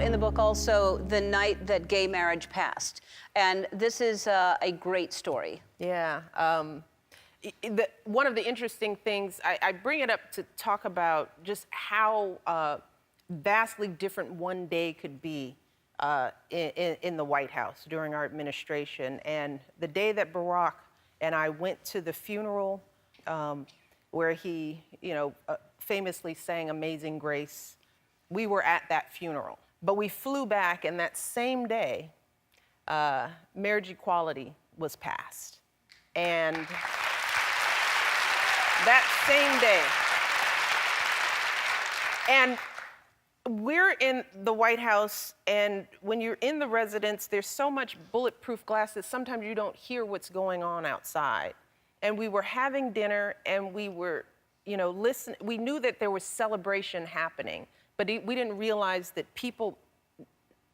in the book also the night that gay marriage passed. And this is a great story. Yeah. One of the interesting things, I bring it up to talk about just how vastly different one day could be in the White House during our administration. And the day that Barack and I went to the funeral where he, famously sang Amazing Grace, we were at that funeral. But we flew back, and that same day, marriage equality was passed. And that same day. And we're in the White House, and when you're in the residence, there's so much bulletproof glass that sometimes you don't hear what's going on outside. And we were having dinner, and we were, listening. We knew that there was celebration happening, but we didn't realize that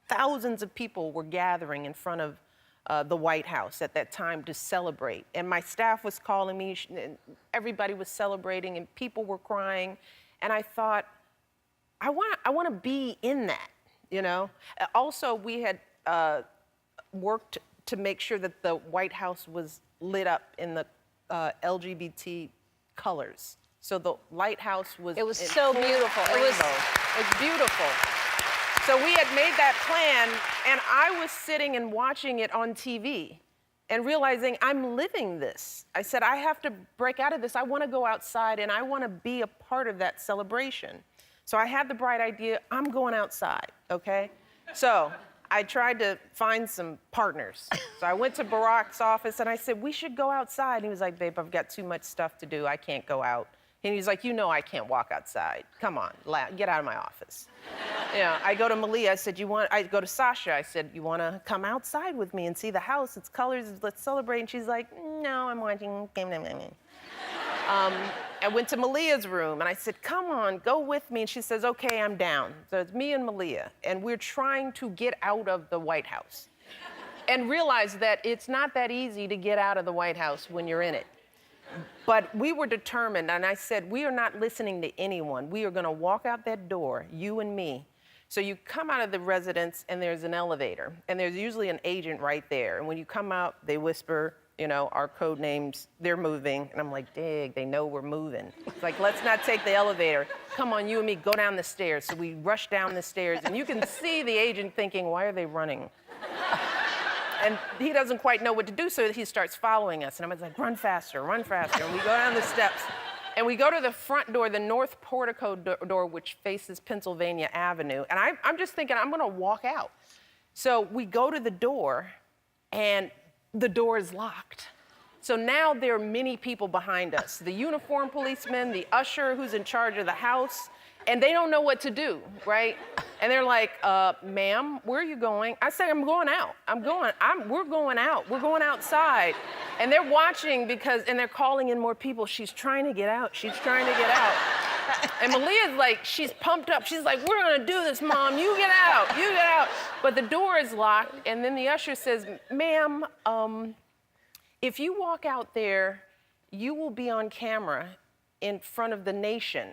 thousands of people were gathering in front of the White House at that time to celebrate. And my staff was calling me, and everybody was celebrating, and people were crying. And I thought, I want to be in that, Also, we had worked to make sure that the White House was lit up in the LGBT colors. So the lighthouse was. It was so beautiful. It was beautiful. So we had made that plan, and I was sitting and watching it on TV and realizing I'm living this. I said, I have to break out of this. I want to go outside, and I want to be a part of that celebration. So I had the bright idea, I'm going outside, okay? So I tried to find some partners. So I went to Barack's office, and I said, we should go outside. And he was like, babe, I've got too much stuff to do. I can't go out. And he's like, I can't walk outside. Come on, get out of my office. I go to Malia, I said, I go to Sasha, I said, you want to come outside with me and see the house? It's colors, let's celebrate. And she's like, no, I'm watching. I went to Malia's room, and I said, come on, go with me. And she says, okay, I'm down. So it's me and Malia, and we're trying to get out of the White House and realize that it's not that easy to get out of the White House when you're in it. But we were determined, and I said, we are not listening to anyone. We are going to walk out that door, you and me. So you come out of the residence, and there's an elevator, and there's usually an agent right there. And when you come out, they whisper, our code names, they're moving. And I'm like, dig, they know we're moving. It's like, let's not take the elevator. Come on, you and me, go down the stairs. So we rush down the stairs, and you can see the agent thinking, why are they running? And he doesn't quite know what to do, so he starts following us. And I'm like, run faster, run faster. And we go down the steps, and we go to the front door, the north portico door, which faces Pennsylvania Avenue. And I'm just thinking, I'm gonna walk out. So we go to the door, and the door is locked. So now there are many people behind us. The uniformed policeman, the usher who's in charge of the house, and they don't know what to do, right? And they're like, ma'am, where are you going? I say, I'm going out. We're going out. We're going outside. And they're watching and they're calling in more people. She's trying to get out. She's trying to get out. And Malia's like, she's pumped up. She's like, we're gonna do this, Mom. You get out, you get out. But the door is locked, and then the usher says, ma'am, if you walk out there, you will be on camera in front of the nation.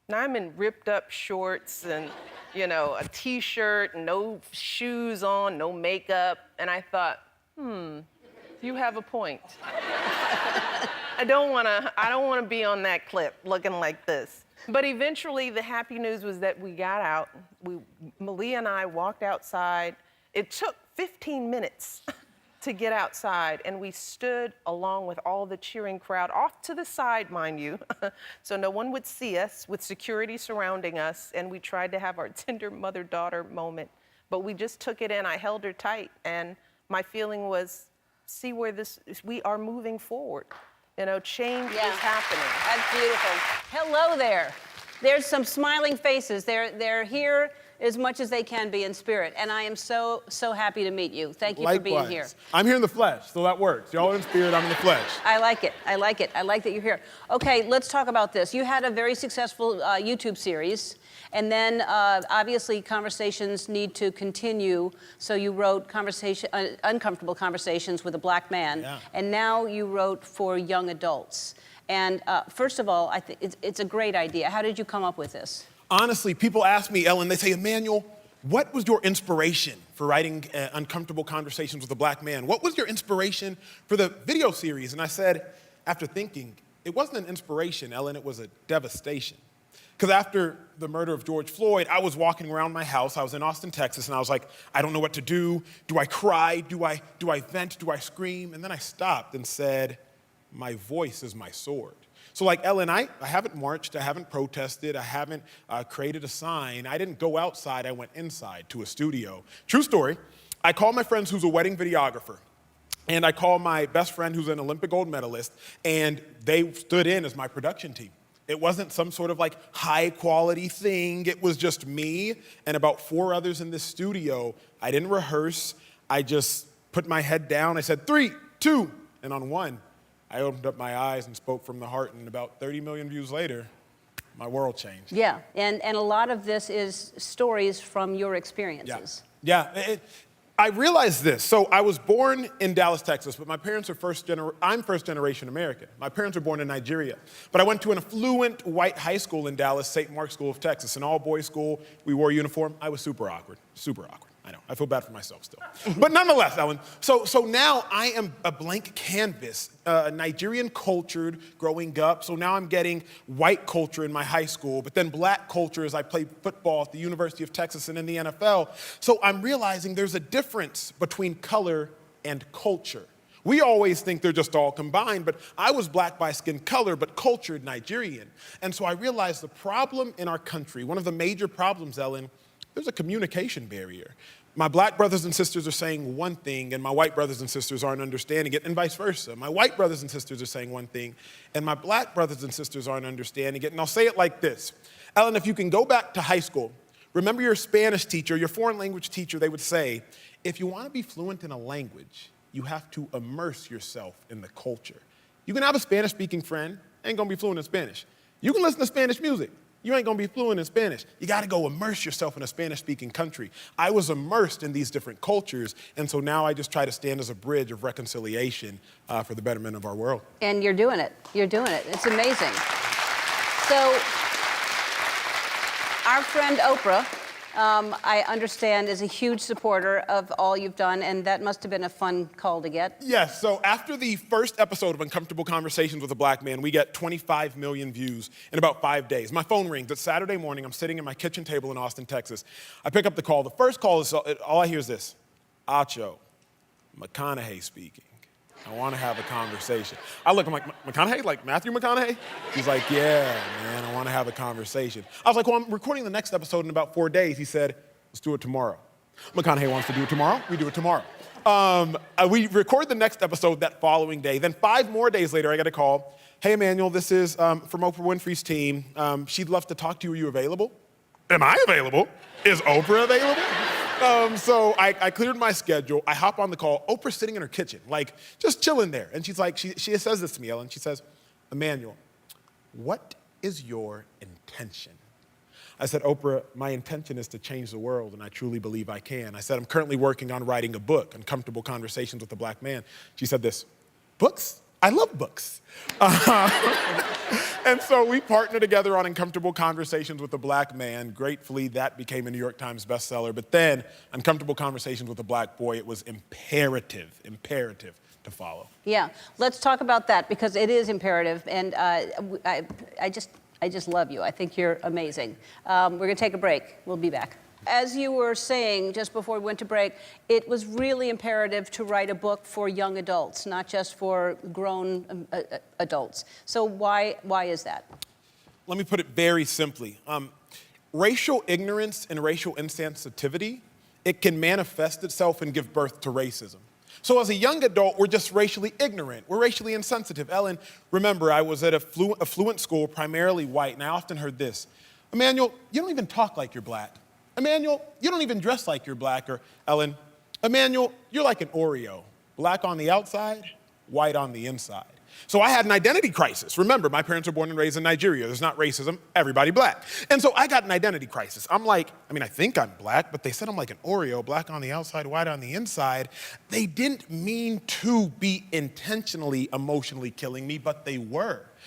Now I'm in ripped up shorts and, a t-shirt, no shoes on, no makeup. And I thought, you have a point. I don't wanna be on that clip looking like this. But eventually the happy news was that we got out. Malia and I walked outside. It took 15 minutes to get outside, and we stood along with all the cheering crowd off to the side, mind you, so no one would see us, with security surrounding us, and we tried to have our tender mother-daughter moment, but we just took it in. I held her tight, and my feeling was, see where we are moving forward. Change is happening. That's beautiful. Hello there. There's some smiling faces. They're here as much as they can be in spirit. And I am so happy to meet you. Thank you for being here. I'm here in the flesh, so that works. Y'all in spirit, I'm in the flesh. I like it. I like it. I like that you're here. Okay, let's talk about this. You had a very successful YouTube series, and then obviously conversations need to continue. So you wrote Uncomfortable Conversations with a Black Man, and now you wrote for young adults. And first of all, I think it's a great idea. How did you come up with this? Honestly, people ask me, Ellen, they say, Emmanuel, what was your inspiration for writing Uncomfortable Conversations with a Black Man? What was your inspiration for the video series? And I said, after thinking, it wasn't an inspiration, Ellen, it was a devastation. Because after the murder of George Floyd, I was walking around my house. I was in Austin, Texas, and I was like, I don't know what to do. Do I cry? Do I vent? Do I scream? And then I stopped and said, my voice is my sword. So like Ellen, I haven't marched, I haven't protested, I haven't created a sign. I didn't go outside, I went inside to a studio. True story, I called my friend who's a wedding videographer, and I called my best friend who's an Olympic gold medalist, and they stood in as my production team. It wasn't some sort of like high quality thing, it was just me and about 4 others in this studio. I didn't rehearse, I just put my head down, I said 3, 2, and on 1, I opened up my eyes and spoke from the heart, and about 30 million views later, my world changed. Yeah, and a lot of this is stories from your experiences. Yeah. I realized this. So I was born in Dallas, Texas, but my parents are I'm first generation American. My parents were born in Nigeria. But I went to an affluent white high school in Dallas, St. Mark's School of Texas, an all-boys school. We wore uniform. I was super awkward. I know, I feel bad for myself still. But nonetheless, Ellen, so now I am a blank canvas, Nigerian cultured growing up. So now I'm getting white culture in my high school, but then black culture as I played football at the University of Texas and in the NFL. So I'm realizing there's a difference between color and culture. We always think they're just all combined, but I was black by skin color, but cultured Nigerian. And so I realized the problem in our country, one of the major problems, Ellen, there's a communication barrier. My black brothers and sisters are saying one thing, and my white brothers and sisters aren't understanding it, and vice versa. My white brothers and sisters are saying one thing, and my black brothers and sisters aren't understanding it. And I'll say it like this. Ellen, if you can go back to high school, remember your Spanish teacher, your foreign language teacher, they would say, if you want to be fluent in a language, you have to immerse yourself in the culture. You can have a Spanish-speaking friend, ain't gonna be fluent in Spanish. You can listen to Spanish music. You ain't gonna be fluent in Spanish. You gotta go immerse yourself in a Spanish-speaking country. I was immersed in these different cultures, and so now I just try to stand as a bridge of reconciliation for the betterment of our world. And you're doing it. You're doing it. It's amazing. So, our friend Oprah, I understand, is a huge supporter of all you've done, and that must have been a fun call to get. Yes, so after the first episode of Uncomfortable Conversations with a Black Man, we get 25 million views in about 5 days. My phone rings. It's Saturday morning. I'm sitting at my kitchen table in Austin, Texas. I pick up the call. The first call is, all I hear is this: Acho, McConaughey speaking. I want to have a conversation. I look, I'm like, McConaughey? Like Matthew McConaughey? He's like, yeah, man, I want to have a conversation. I was like, well, I'm recording the next episode in about 4 days. He said, let's do it tomorrow. McConaughey wants to do it tomorrow. We do it tomorrow. We record the next episode that following day. Then 5 more days later, I get a call. Hey, Emmanuel, this is from Oprah Winfrey's team. She'd love to talk to you. Are you available? Am I available? Is Oprah available? So I cleared my schedule. I hop on the call. Oprah's sitting in her kitchen, like just chilling there. And she's like, she says this to me, Ellen. She says, Emmanuel, what is your intention? I said, Oprah, my intention is to change the world, and I truly believe I can. I said, I'm currently working on writing a book, Uncomfortable Conversations with a Black Man. She said this, books? I love books. And so we partnered together on Uncomfortable Conversations with a Black Man. Gratefully, that became a New York Times bestseller. But then, Uncomfortable Conversations with a Black Boy, it was imperative to follow. Yeah, let's talk about that, because it is imperative, and I just love you. I think you're amazing. We're gonna take a break. We'll be back. As you were saying just before we went to break, it was really imperative to write a book for young adults, not just for grown adults. So why is that? Let me put it very simply. Racial ignorance and racial insensitivity, it can manifest itself and give birth to racism. So as a young adult, we're just racially ignorant. We're racially insensitive. Ellen, remember, I was at a fluent school, primarily white, and I often heard this: Emmanuel, you don't even talk like you're black. Emmanuel, you don't even dress like you're black. Or Ellen, Emmanuel, you're like an Oreo. Black on the outside, white on the inside. So I had an identity crisis. Remember, my parents were born and raised in Nigeria. There's not racism, everybody black. And so I got an identity crisis. I'm like, I think I'm black, but they said I'm like an Oreo, black on the outside, white on the inside. They didn't mean to be intentionally, emotionally killing me, but they were.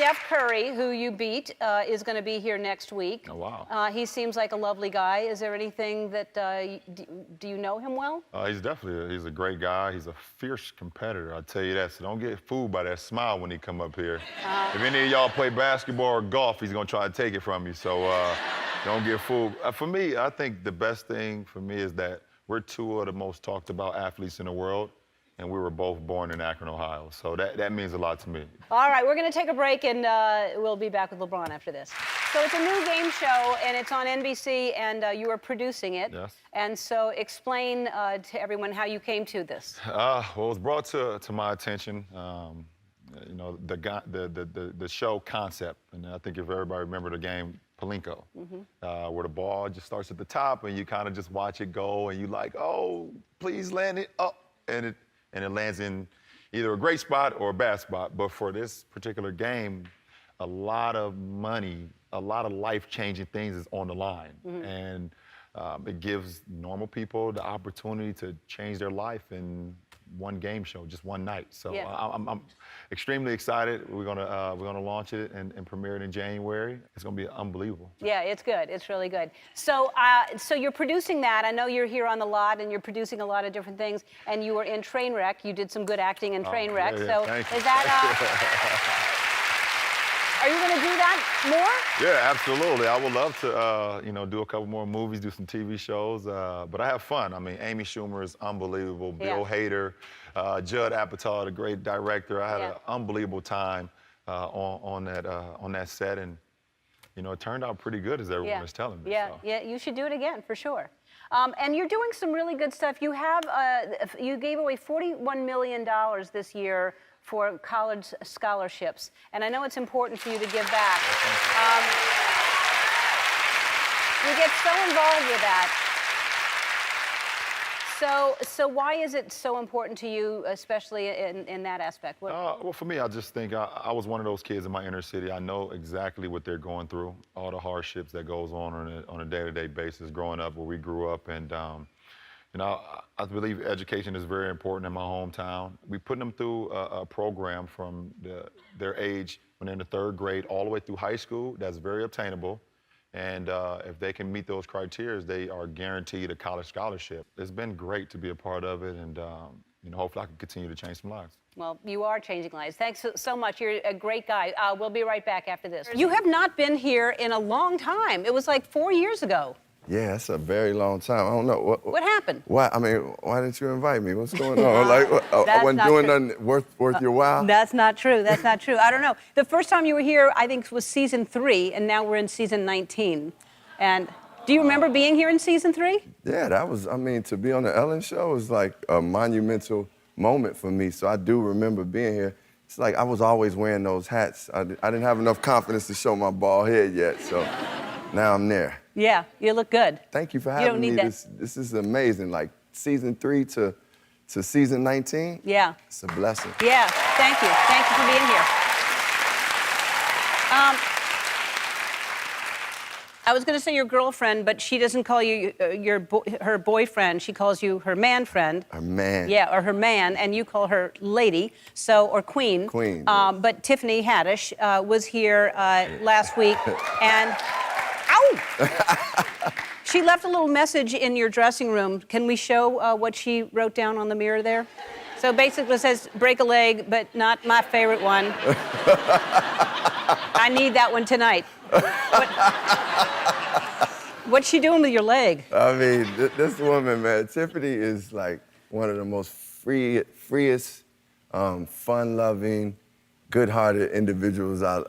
Steph Curry, who you beat, is going to be here next week. Oh, wow. He seems like a lovely guy. Is there anything that, do you know him well? He's a great guy. He's a fierce competitor, I'll tell you that. So don't get fooled by that smile when he come up here. If any of y'all play basketball or golf, he's gonna try to take it from you. So don't get fooled. For me, I think the best thing for me is that we're two of the most talked about athletes in the world, and we were both born in Akron, Ohio. So that means a lot to me. All right, we're going to take a break, and we'll be back with LeBron after this. So it's a new game show, and it's on NBC, and you are producing it. Yes. And so explain to everyone how you came to this. Well, it was brought to my attention, you know, the show concept, and I think if everybody remember the game Palinko, where the ball just starts at the top, and you kind of just watch it go, and you like, oh, please land it up, and it lands in either a great spot or a bad spot. But for this particular game, a lot of money, a lot of life-changing things is on the line. And it gives normal people the opportunity to change their life in one game show, just one night. So Yeah. I'm extremely excited. We're gonna launch it and premiere it in January. It's gonna be unbelievable. Yeah, it's good. It's really good. So, so you're producing that. I know you're here on the lot, and you're producing a lot of different things. And you were in Trainwreck. You did some good acting in Trainwreck. Yeah, so, thank you. is that? Are you going to do that more? Yeah, absolutely. I would love to, you know, do a couple more movies, do some TV shows, but I have fun. I mean, Amy Schumer is unbelievable. Bill Hader, Judd Apatow, the great director. I had an unbelievable time on that set, and you know, it turned out pretty good, as everyone is telling me. Yeah, so. yeah, you should do it again for sure. And you're doing some really good stuff. You have, you gave away $41 million this year for college scholarships, and I know it's important for you to give back. You get so involved with that. So why is it so important to you, especially in that aspect? Well, for me, I just think I was one of those kids in my inner city. I know exactly what they're going through, all the hardships that goes on a day-to-day basis growing up where we grew up. And, you know, I believe education is very important in my hometown. We put them through a program from their age when they're in the 3rd grade all the way through high school that's very obtainable. And if they can meet those criteria, they are guaranteed a college scholarship. It's been great to be a part of it, and you know, hopefully I can continue to change some lives. Well, you are changing lives. Thanks so much. You're a great guy. We'll be right back after this. You have not been here in a long time. It was like 4 years ago. Yeah, that's a very long time. I don't know. What happened? Why? I mean, why didn't you invite me? What's going on? Like, I wasn't doing nothing worth your while? That's not true. That's not true. I don't know. The first time you were here, I think, was season 3, and now we're in season 19. And do you remember being here in season 3? Yeah, that was, I mean, to be on the Ellen Show was like a monumental moment for me. So I do remember being here. It's like I was always wearing those hats. I didn't have enough confidence to show my bald head yet, so now I'm there. Yeah, you look good. Thank you for having me. This is amazing. Like season 3 to season 19. Yeah. It's a blessing. Yeah, thank you. Thank you for being here. I was going to say your girlfriend, but she doesn't call you her boyfriend. She calls you her man friend. Her man. Yeah, or her man, and you call her lady, or queen. Queen. But Tiffany Haddish was here last week, and she left a little message in your dressing room. Can we show what she wrote down on the mirror there? So basically it says, break a leg, but not my favorite one. I need that one tonight. What's she doing with your leg? I mean, this woman, man, Tiffany is like one of the most freest, fun-loving, good-hearted individuals I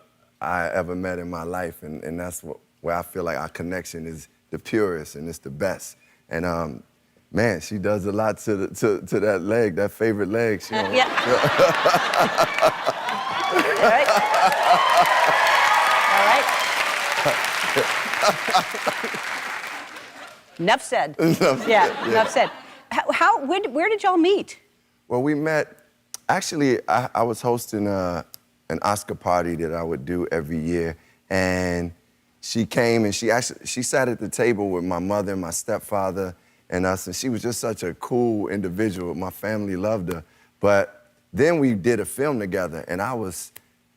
ever met in my life, and that's where I feel like our connection is the purest and it's the best. And man, she does a lot to that leg, that favorite leg. She Yeah. All right. All right. Enough said. Yeah, enough said. Where did y'all meet? Well, we met, actually, I was hosting an Oscar party that I would do every year, and she came and she sat at the table with my mother and my stepfather and us, and she was just such a cool individual. My family loved her. But then we did a film together, and I was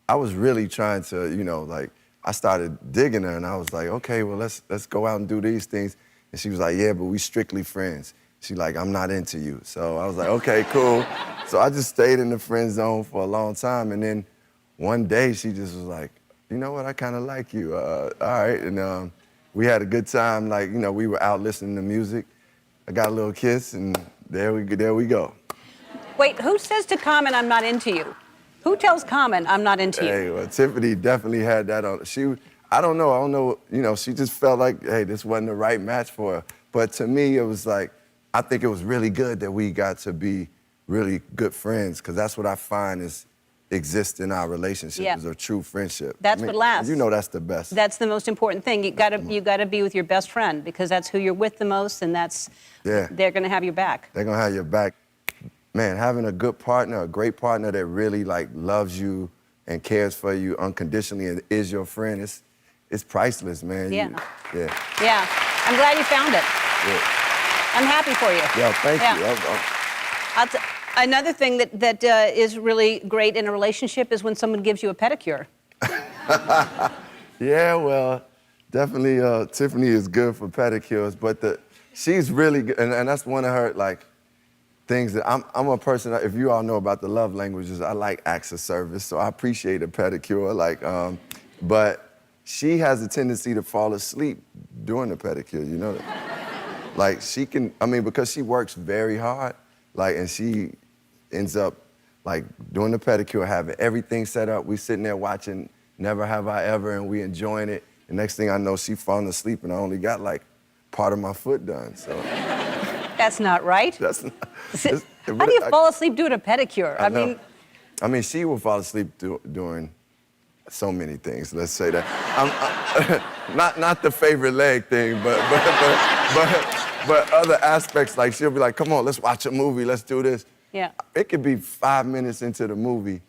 I was really trying to, you know, like, I started digging her, and I was like, okay, well, let's go out and do these things. And she was like, yeah, but we strictly friends. She like, I'm not into you. So I was like, okay, cool. So I just stayed in the friend zone for a long time, and then one day she just was like, you know what, I kind of like you. All right, and we had a good time. Like, you know, we were out listening to music. I got a little kiss, and there we go. Wait, who says to Common, I'm not into you? Who tells Common, I'm not into you? Hey, well, Tiffany definitely had that on. I don't know, you know, she just felt like, hey, this wasn't the right match for her. But to me, it was like, I think it was really good that we got to be really good friends, because that's what I find exists in our relationship, is a true friendship. That's what lasts. You know that's the best. That's the most important thing. You gotta be with your best friend, because that's who you're with the most, and they're gonna have your back. They're gonna have your back. Man, having a good partner, a great partner that really like loves you and cares for you unconditionally and is your friend, it's priceless, man. Yeah. Yeah. I'm glad you found it. Yeah. I'm happy for you. Yeah, thank you. Another thing that is really great in a relationship is when someone gives you a pedicure. Yeah, well, definitely Tiffany is good for pedicures, but she's really good, and that's one of her like things that I'm a person, if you all know about the love languages, I like acts of service, so I appreciate a pedicure, like, but she has a tendency to fall asleep during the pedicure, you know that? Like she can, because she works very hard, like, and she ends up like doing the pedicure, having everything set up, we sitting there watching Never Have I Ever, and we enjoying it, and next thing I know, she falling asleep, and I only got like part of my foot done, so. That's not right. That's not. How do you fall asleep doing a pedicure? I mean, she will fall asleep doing so many things. Let's say that. Not the favorite leg thing, but other aspects. Like she'll be like, "Come on, let's watch a movie. Let's do this." Yeah. It could be 5 minutes into the movie,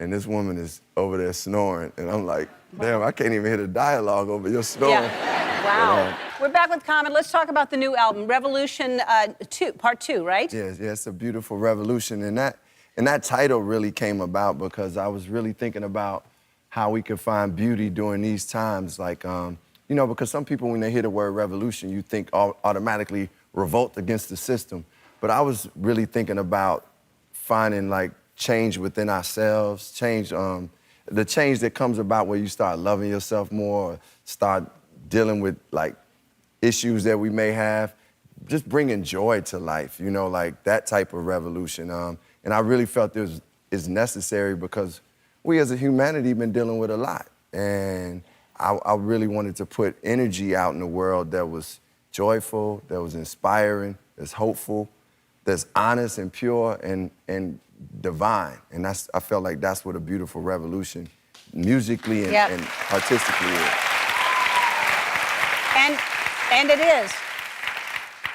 and this woman is over there snoring, and I'm like, "Damn, I can't even hear the dialogue over your snoring." Yeah. Wow. We're back with Common. Let's talk about the new album, Revolution 2, Part 2, right? Yeah, it's a beautiful revolution, and that title really came about because I was really thinking about how we could find beauty during these times, like, you know, because some people, when they hear the word revolution, you think automatically revolt against the system, but I was really thinking about finding like change within ourselves, change, the change that comes about where you start loving yourself more, start dealing with like issues that we may have, just bringing joy to life, you know, like that type of revolution. And I really felt this is necessary because we as a humanity been dealing with a lot. And I really wanted to put energy out in the world that was joyful, that was inspiring, that's hopeful, that's honest and pure and divine. And I felt like that's what a beautiful revolution musically and artistically is. And it is.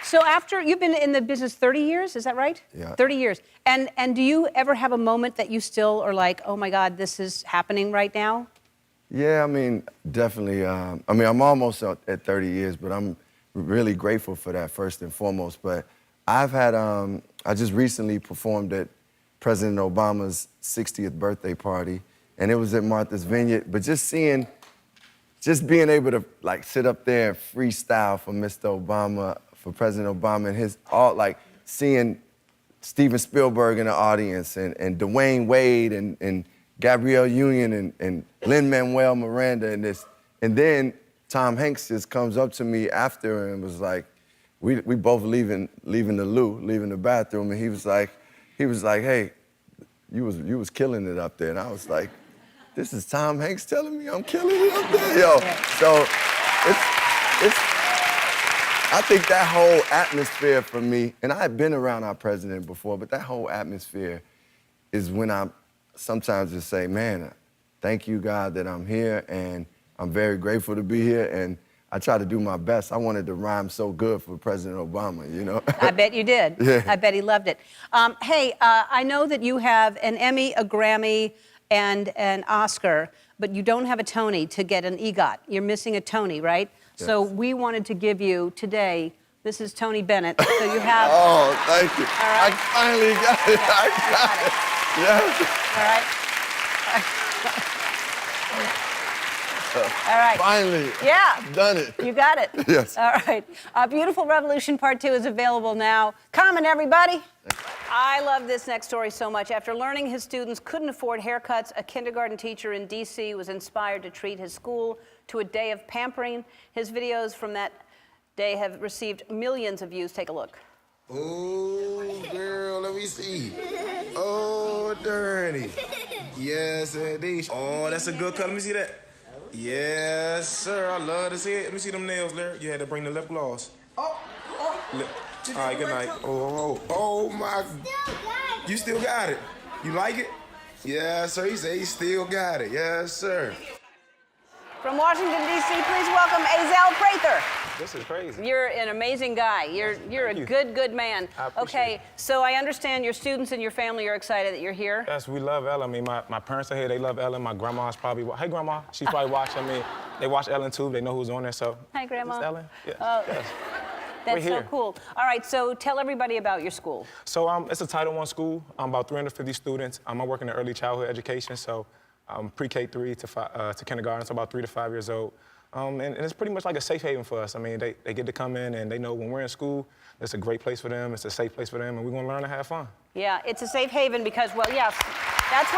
So after, you've been in the business 30 years, is that right? Yeah. 30 years. And do you ever have a moment that you still are like, oh my God, this is happening right now? Yeah, I mean, definitely. I'm almost at 30 years, but I'm really grateful for that first and foremost. But I've had, I just recently performed at President Obama's 60th birthday party, and it was at Martha's Vineyard. But just being able to like sit up there and freestyle for Mr. Obama, for President Obama, and like seeing Steven Spielberg in the audience, and Dwayne Wade, and Gabrielle Union, and Lin-Manuel Miranda, and then Tom Hanks just comes up to me after and was like, we both leaving the bathroom, and he was like, hey, you was killing it up there, and I was like, this is Tom Hanks telling me I'm killing it up there, yo. So I think that whole atmosphere for me, and I had been around our president before, but that whole atmosphere is when I sometimes just say, man, thank you, God, that I'm here, and I'm very grateful to be here, and I try to do my best. I wanted to rhyme so good for President Obama, you know? I bet you did. Yeah. I bet he loved it. Hey, I know that you have an Emmy, a Grammy, and an Oscar, but you don't have a Tony to get an EGOT. You're missing a Tony, right? Yes. So we wanted to give you today, this is Tony Bennett, so you have... Oh, thank you. All right. I finally got it. I got it. Yes. All right. All right. Finally. Yeah. Done it. You got it. Yes. All right. Beautiful Revolution Part 2 is available now. Comment, everybody. I love this next story so much. After learning his students couldn't afford haircuts, a kindergarten teacher in D.C. was inspired to treat his school to a day of pampering. His videos from that day have received millions of views. Take a look. Oh, girl, let me see. Oh, dirty. Yes, indeed. Oh, that's a good color. Let me see that. Yes, sir. I love to see it. Let me see them nails there. You had to bring the lip gloss. Oh. All right, good night. Oh, my. You still got it. You like it? Yes, sir. He said he still got it. Yes, sir. From Washington, D.C., please welcome Azel Prather. This is crazy. You're an amazing guy. You're a good man. I appreciate Okay, it. so I understand your students and your family are excited that you're here. Yes, we love Ellen. I mean, my parents are here. They love Ellen. My grandma's probably, hey, Grandma. She's probably watching. I mean, they watch Ellen, too. They know who's on there, so. Hi, Grandma. It's Ellen? Yes. Oh, Yes. that's We're so here. cool. All right, so tell everybody about your school. So it's a Title I school. About 350 students. I work in the early childhood education, so pre-K3 to kindergarten, so about 3 to 5 years old. And it's pretty much like a safe haven for us. I mean, they get to come in and they know when we're in school, it's a great place for them, it's a safe place for them, and we're gonna learn to have fun. Yeah, it's a safe haven because, well, yes, that's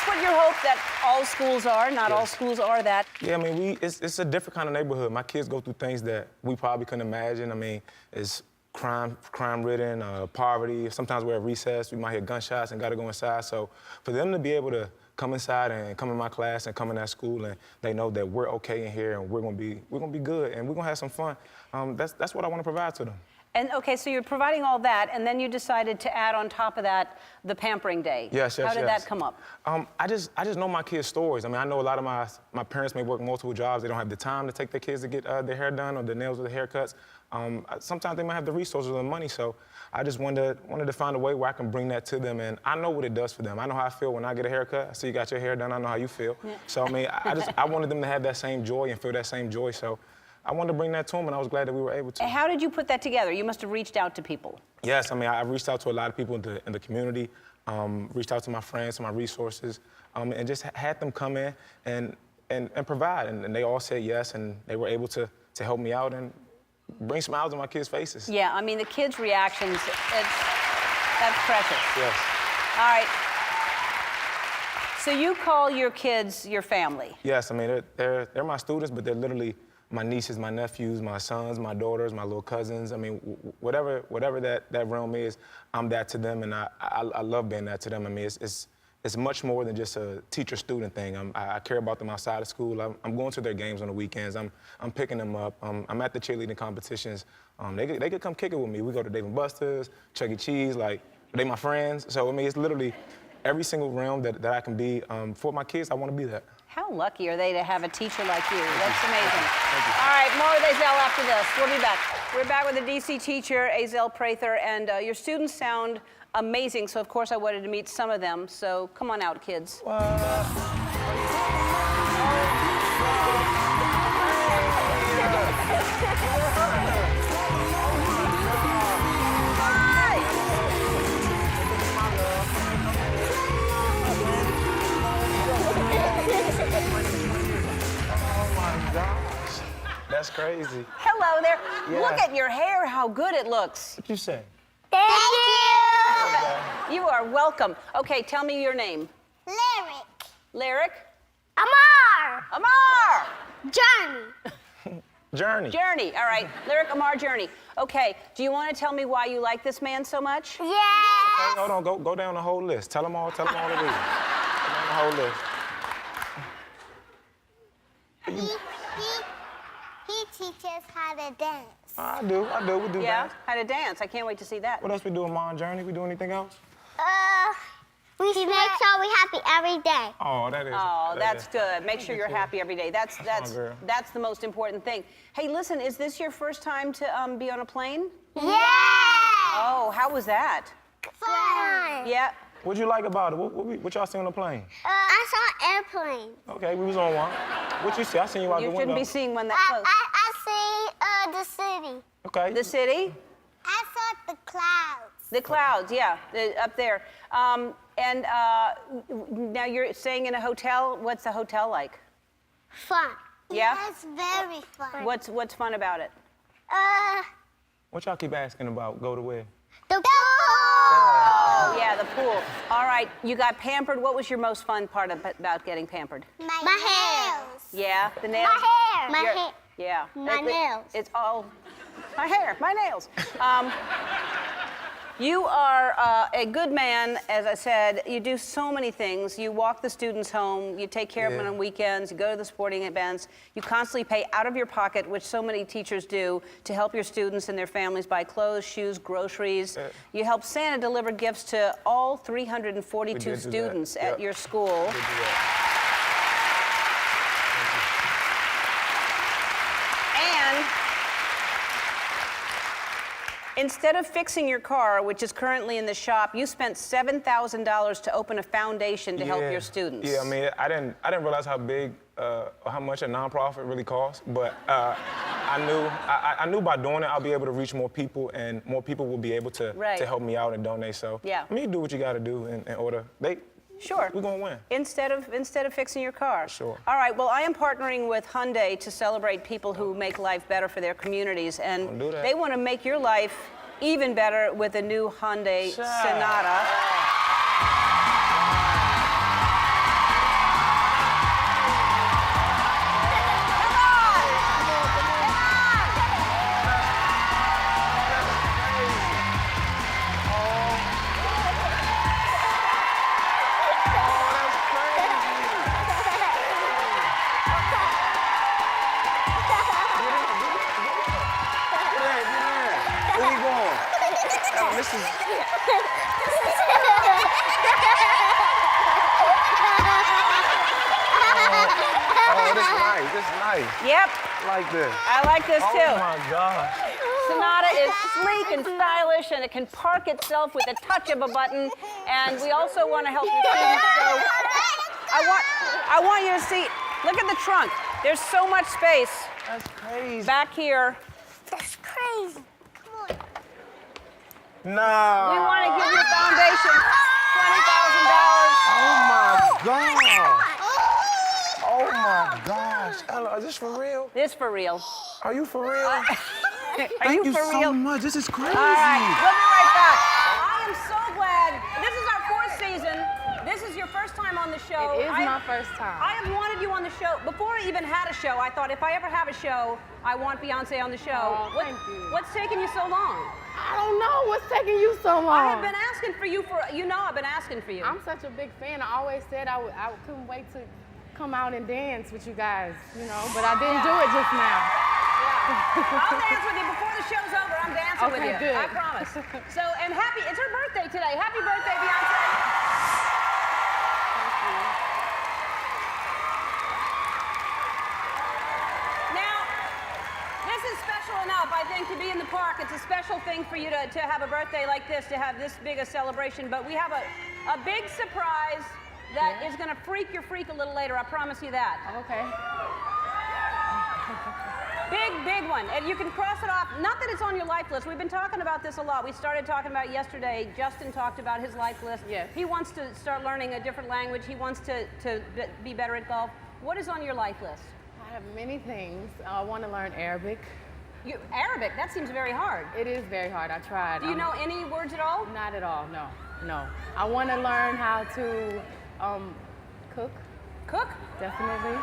what you hope that all schools are. Not all schools are that. Yeah, I mean, it's a different kind of neighborhood. My kids go through things that we probably couldn't imagine. I mean, it's crime-ridden, poverty. Sometimes we're at recess, we might hear gunshots and gotta go inside. So for them to be able to come inside and come in my class and come in that school and they know that we're okay in here and we're gonna be good and we're gonna have some fun. That's what I want to provide to them. And okay, so you're providing all that, and then you decided to add on top of that the pampering day. Yes. How did that come up? I just know my kids' stories. I mean, I know a lot of my parents may work multiple jobs. They don't have the time to take their kids to get their hair done or their nails or the haircuts. Sometimes they might have the resources or the money, so I just wanted to find a way where I can bring that to them, and I know what it does for them. I know how I feel when I get a haircut. I see you got your hair done. I know how you feel. Yeah. So I mean, I wanted them to have that same joy and feel that same joy. So I wanted to bring that to them, and I was glad that we were able to. And how did you put that together? You must have reached out to people. Yes, I mean, I reached out to a lot of people in the community, reached out to my friends, to my resources, and just had them come in and provide. And they all said yes, and they were able to help me out and bring smiles on my kids' faces. Yeah, I mean, the kids' reactions, that's precious. Yes. All right. So you call your kids your family? Yes, I mean, they're my students, but they're literally my nieces, my nephews, my sons, my daughters, my little cousins. I mean, whatever that realm is, I'm that to them, and I love being that to them. I mean, it's much more than just a teacher-student thing. I care about them outside of school. I'm going to their games on the weekends. I'm picking them up. I'm at the cheerleading competitions. They could come kick it with me. We go to Dave & Buster's, Chuck E. Cheese, like, they my friends. So, I mean, it's literally every single realm that I can be. For my kids, I want to be that. How lucky are they to have a teacher like you? That's amazing. All right, more with Azel after this. We'll be back. We're back with a DC teacher, Azel Prather, and your students sound amazing, so of course I wanted to meet some of them. So come on out, kids. That's crazy. Hello there. Yeah. Look at your hair, how good it looks. What you say? Thank you. You are welcome. Okay, tell me your name. Lyric. Lyric? Amar. Amar! Journey. Journey. Journey, all right. Lyric, Amar, Journey. Okay, do you want to tell me why you like this man so much? Yes. Hey, hold on, go down the whole list. Tell them all the reasons. Go down the whole list. He teaches how to dance. I do. We do Yeah, dance. how to dance. I can't wait to see that. What else we do in Mon Journey? We do anything else? We make sure we're happy every day. Oh, that is. Oh, that that's is. good. Make sure you're happy every day. That's girl. the most important thing. Hey, listen, is this your first time to be on a plane? Yeah. Oh, how was that? Fun. Yeah. What'd you like about it? What y'all see on the plane? I saw an airplane. Okay, we was on one. What you see? I seen you out the You window. shouldn't be seeing one that close. I see the city. Okay. The city? I saw the clouds. The clouds, yeah, up there. And now you're staying in a hotel. What's the hotel like? Fun. Yeah? It's very fun. What's fun about it? What y'all keep asking about? Go to where? The pool. Oh, yeah, the pool. All right, you got pampered. What was your most fun part about getting pampered? My nails. Yeah, the nails? My hair. My Your- hair. Yeah. My nails. It's all my hair, my nails. You are a good man, as I said. You do so many things. You walk the students home. You take care of them on weekends. You go to the sporting events. You constantly pay out of your pocket, which so many teachers do, to help your students and their families buy clothes, shoes, groceries. You help Santa deliver gifts to all 342 students at your school. And instead of fixing your car, which is currently in the shop, you spent $7,000 to open a foundation to help your students. Yeah, I mean, I didn't realize how big or how much a nonprofit really costs, but I knew by doing it I'll be able to reach more people, and more people will be able to help me out and donate. So Yeah. I mean, you do what you got to do in order. Sure. We're gonna win. Instead of fixing your car. Sure. All right. Well, I am partnering with Hyundai to celebrate people who make life better for their communities, and Don't do that. they want to make your life even better with a new Hyundai Sonata. Where we going? This is This is nice. This is nice. Yep. I like this. I like this too. Oh my gosh. Sonata is sleek and stylish, and it can park itself with a touch of a button. And we also want to help your students. So I want you to see. Look at the trunk. There's so much space That's crazy. back here. That's crazy. Come on. Nah. We want to give your foundation $20,000. Oh my god. Oh my gosh. Ella, is this for real? This for real. Are you for real? Are Thank you for so real? much. This is crazy. All right, we'll be right back. I am so glad. This is our 4th season. This is your first time on the show. It is my first time. I have wanted you on the show. Before I even had a show, I thought if I ever have a show, I want Beyoncé on the show. Oh, thank you. What's taking you so long? I don't know what's taking you so long. I have been asking for you I've been asking for you. I'm such a big fan. I always said I couldn't wait to come out and dance with you guys, but I didn't do it just now. I'll dance with you before the show's over. I'm dancing with you. Good. I promise. So, and it's her birthday today. Happy birthday, Beyoncé. Now, this is special enough, I think, to be in the park. It's a special thing for you to have a birthday like this, to have this big a celebration. But we have a big surprise that is going to freak your freak a little later. I promise you that. Okay. Big one. And you can cross it off. Not that it's on your life list. We've been talking about this a lot. We started talking about it yesterday. Justin talked about his life list. Yes. He wants to start learning a different language. He wants to be better at golf. What is on your life list? I have many things. I want to learn Arabic. Arabic? That seems very hard. It is very hard. I tried. Do you know any words at all? Not at all, no. I want to learn how to cook, Cook? definitely.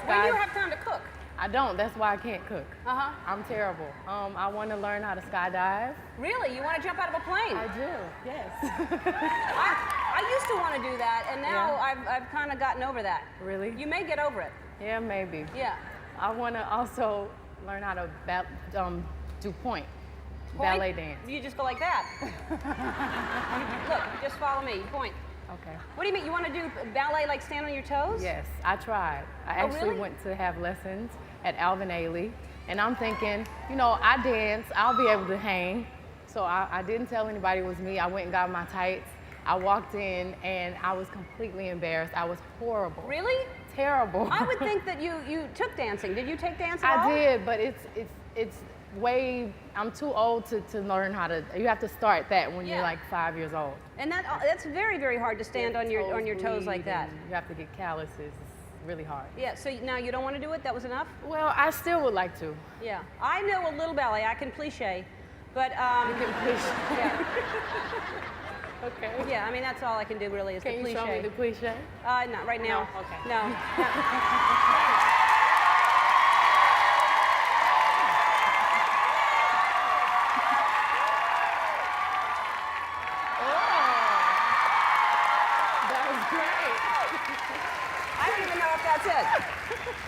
When do you have time to cook? I don't. That's why I can't cook. Uh-huh. I'm terrible. I want to learn how to skydive. Really? You want to jump out of a plane? I do, yes. I used to want to do that, and now Yeah. I've kind of gotten over that. Really? You may get over it. Yeah, maybe. Yeah. I want to also learn how to do Point? ballet dance. You just go like that. Look, just follow me. Point. Okay. What do you mean? You want to do ballet like stand on your toes? Yes, I tried. I actually really? went to have lessons at Alvin Ailey, and I'm thinking, I dance, I'll be able to hang. So I didn't tell anybody it was me. I went and got my tights. I walked in, and I was completely embarrassed. I was horrible. Really? Terrible. I would think that you took dancing. Did you take dance at all? I did, but it's I'm too old to learn how to, you have to start that when Yeah. you're like 5 years old. And that's very, very hard to stand on your toes like that. You have to get calluses. It's really hard. Yeah, so now you don't want to do it? That was enough? Well, I still would like to. Yeah. I know a little ballet. I can pliche. But, You can push. yeah. Okay. Yeah, I mean, that's all I can do really is Can the you cliche. show me the cliche? Not right now. No? Okay. No. That was great. I don't even know if that's it.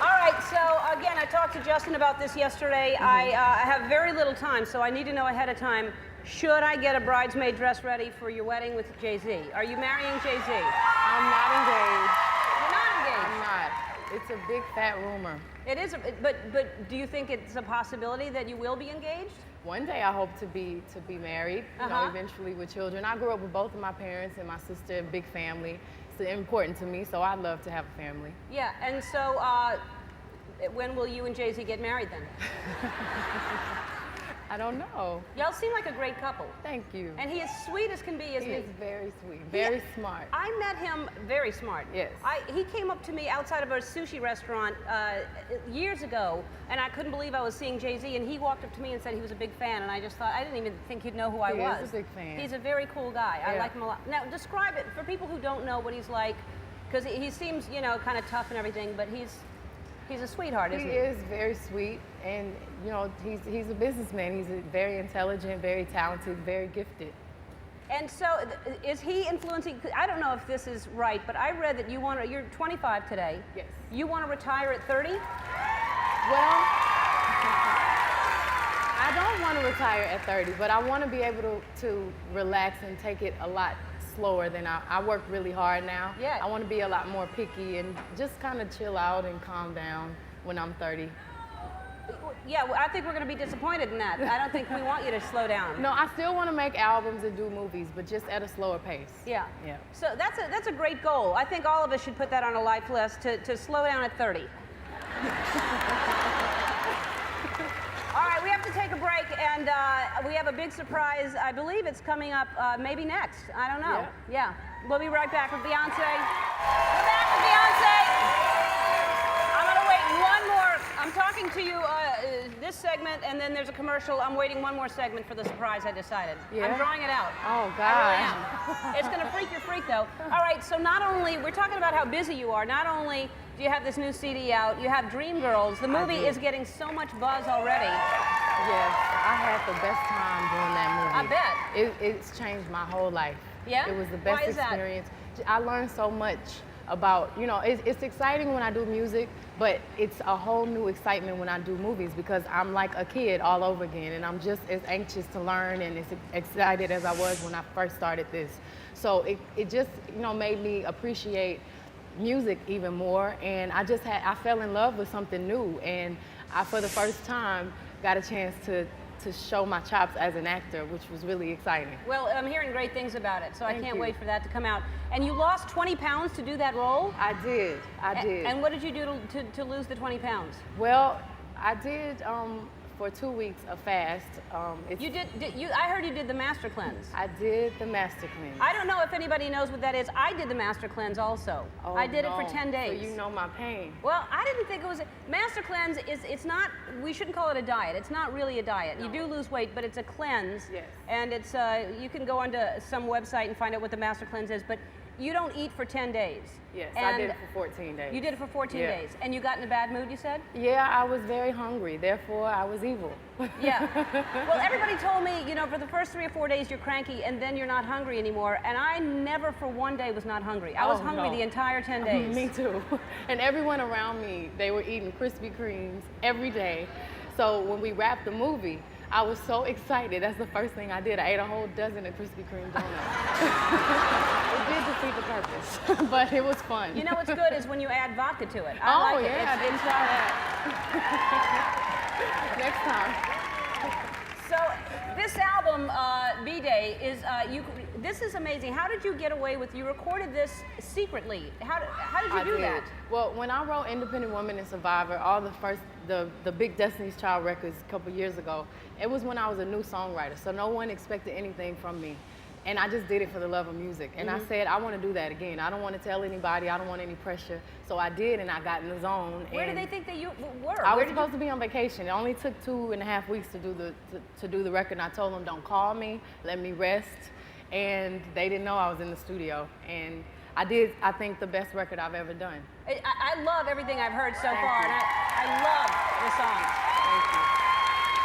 All right, so again, I talked to Justin about this yesterday. I have very little time, so I need to know ahead of time, should I get a bridesmaid dress ready for your wedding with Jay-Z? Are you marrying Jay-Z? I'm not engaged. You're not engaged? I'm not. It's a big fat rumor. It is, but do you think it's a possibility that you will be engaged? One day I hope to be married, you know, eventually with children. I grew up with both of my parents and my sister, a big family. It's important to me, so I'd love to have a family. Yeah, and so when will you and Jay-Z get married then? I don't know. Y'all seem like a great couple. Thank you. And he is sweet as can be, isn't he? He is very sweet, very smart. I met him very smart. Yes. He came up to me outside of a sushi restaurant years ago, and I couldn't believe I was seeing Jay-Z, and he walked up to me and said he was a big fan, and I just thought, I didn't even think he'd know who I was. He is a big fan. He's a very cool guy. I Yeah. like him a lot. Now, describe it for people who don't know what he's like, because he seems, you know, kind of tough and everything, but he's a sweetheart, isn't he? He is very sweet, and you know, he's a businessman. He's very intelligent, very talented, very gifted. And so, is he influencing? I don't know if this is right, but I read that you're 25 today. Yes. You want to retire at 30? Well, I don't want to retire at 30, but I want to be able to relax and take it a lot slower than I work really hard now. Yeah. I want to be a lot more picky and just kind of chill out and calm down when I'm 30. Yeah, well, I think we're going to be disappointed in that. I don't think we want you to slow down. No, I still want to make albums and do movies, but just at a slower pace. Yeah. Yeah. So that's a great goal. I think all of us should put that on a life list to slow down at 30. All right, we have to take a break, and we have a big surprise. I believe it's coming up maybe next. I don't know. Yeah. We'll be right back with Beyoncé. We're back with Beyoncé. I'm going to wait one more. I'm talking to you this segment, and then there's a commercial. I'm waiting one more segment for the surprise I decided. Yeah? I'm drawing it out. Oh, God. I really am. It's going to freak your freak, though. All right, so not only, we're talking about how busy you are, not only do you have this new CD out, you have Dreamgirls. The movie is getting so much buzz already. Yes, I had the best time doing that movie. I bet. It's changed my whole life. Yeah? It was the best Why is that? experience. I learned so much about, you know, it's exciting when I do music, but it's a whole new excitement when I do movies because I'm like a kid all over again, and I'm just as anxious to learn and as excited as I was when I first started this. So it just, you know, made me appreciate music even more, and I fell in love with something new, and I, for the first time, got a chance to show my chops as an actor, which was really exciting. Well, I'm hearing great things about it, so I Thank can't you. wait for that to come out. And you lost 20 pounds to do that role? I did. And what did you do to lose the 20 pounds? Well, I did for 2 weeks a fast. You did. I heard you did the Master Cleanse. I did the Master Cleanse. I don't know if anybody knows what that is. I did the Master Cleanse also. Oh, I did it for no. 10 days. So you know my pain. Well, I didn't think it was Master Cleanse it's not, we shouldn't call it a diet. It's not really a diet. No. You do lose weight, but it's a cleanse. Yes. And it's you can go onto some website and find out what the Master Cleanse is, but you don't eat for 10 days. Yes, and I did it for 14 days. You did it for 14 Yeah. days. And you got in a bad mood, you said? Yeah, I was very hungry, therefore I was evil. Yeah. Well, everybody told me, you know, for the first 3 or 4 days you're cranky and then you're not hungry anymore. And I never for one day was not hungry. I was hungry the entire 10 days. Me too. And everyone around me, they were eating Krispy Kremes every day. So when we wrapped the movie, I was so excited. That's the first thing I did. I ate a whole dozen of Krispy Kreme donuts. It did defeat the purpose, but it was fun. You know what's good is when you add vodka to it. Oh, I like yeah, I it. didn't try that. Next time. So this album, B-Day, is this is amazing. How did you get away with, you recorded this secretly. How did you do that? Well, when I wrote Independent Woman and Survivor, all the big Destiny's Child records a couple years ago, it was when I was a new songwriter, so no one expected anything from me. And I just did it for the love of music. And I said, I want to do that again. I don't want to tell anybody. I don't want any pressure. So I did, and I got in the zone. Where did they think that you were? I was supposed to be on vacation. It only took 2.5 weeks to do the record. And I told them, don't call me, let me rest. And they didn't know I was in the studio. And I did, I think, the best record I've ever done. I love everything I've heard so far. And I love the song. Thank you.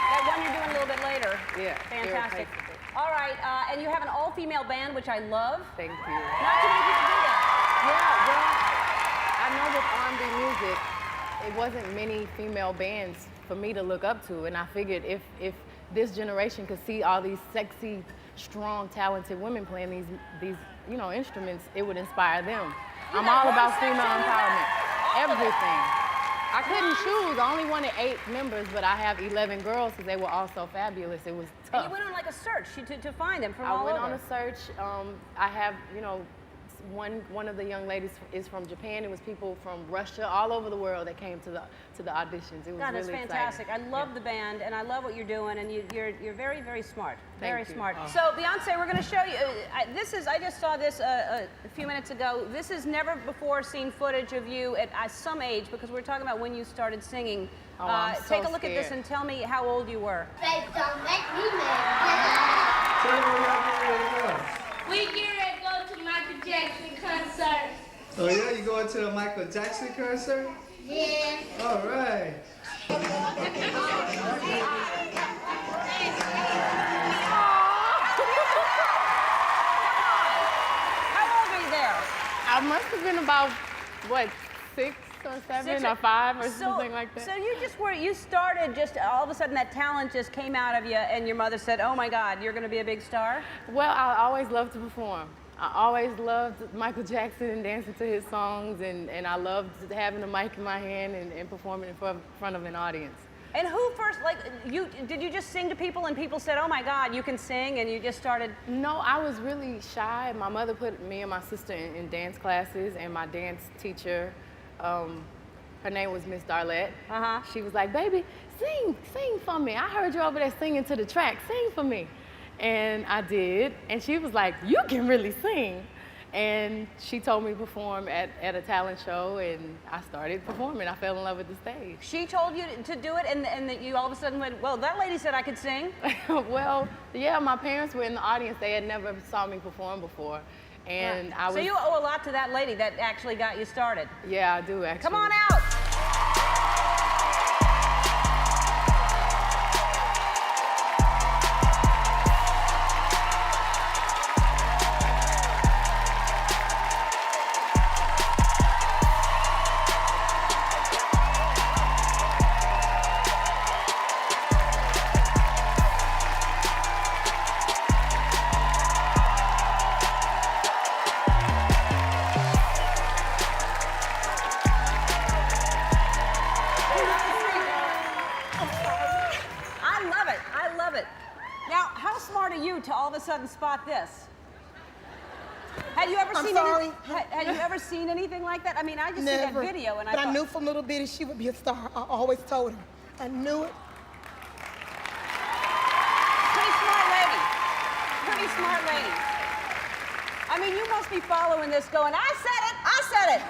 That one you're doing a little bit later. Yeah. Fantastic. All right, and you have an all-female band, which I love. Thank you. Not too many people do that. Yeah, well, I know with R&B music, it wasn't many female bands for me to look up to, and I figured if this generation could see all these sexy, strong, talented women playing these instruments, it would inspire them. I'm all about female empowerment. Everything. I couldn't choose. I only wanted 8 members, but I have 11 girls because they were all so fabulous. It was tough. And you went on like a search to find them from all over. I went on a search. I have, one of the young ladies is from Japan. It was people from Russia, all over the world that came to the auditions. It was God, really that's fantastic. exciting. I love the band, and I love what you're doing, and you're very, very smart. Very Thank you. smart. So Beyonce, we're going to show you. I just saw this a few minutes ago. This is never before seen footage of you at some age, because we're talking about when you started singing. Oh, I'm so take a look at this scared. and tell me how old you were. Babe, don't make me mad. Tell me where y'all getting ready to go. We get ready to go to Michael Jackson concert. Oh yeah, you going to the Michael Jackson concert? Yeah. All right. How old were you there? I must have been about, 6 or 7 or 5 or something like that. So you started just all of a sudden that talent just came out of you, and your mother said, oh my God, you're going to be a big star? Well, I always loved to perform. I always loved Michael Jackson and dancing to his songs, and I loved having a mic in my hand and performing in front of an audience. And who first, did you just sing to people and people said, oh my God, you can sing, and you just started? No, I was really shy. My mother put me and my sister in dance classes, and my dance teacher, her name was Miss Darlette. She was like, baby, sing for me. I heard you over there singing to the track, sing for me. And I did, and she was like, you can really sing. And she told me to perform at a talent show, and I started performing. I fell in love with the stage. She told you to do it, and that you all of a sudden went, well, that lady said I could sing. Well, yeah, my parents were in the audience. They had never saw me perform before. And I was... So you owe a lot to that lady that actually got you started. Yeah, I do, actually. Come on out. To all of a sudden spot this. Had you ever seen had you ever seen anything like that? I mean, I just see that video and I knew from little bitty she would be a star. I always told her. I knew it. Pretty smart lady. Pretty smart lady. I mean, you must be following this going, I said it.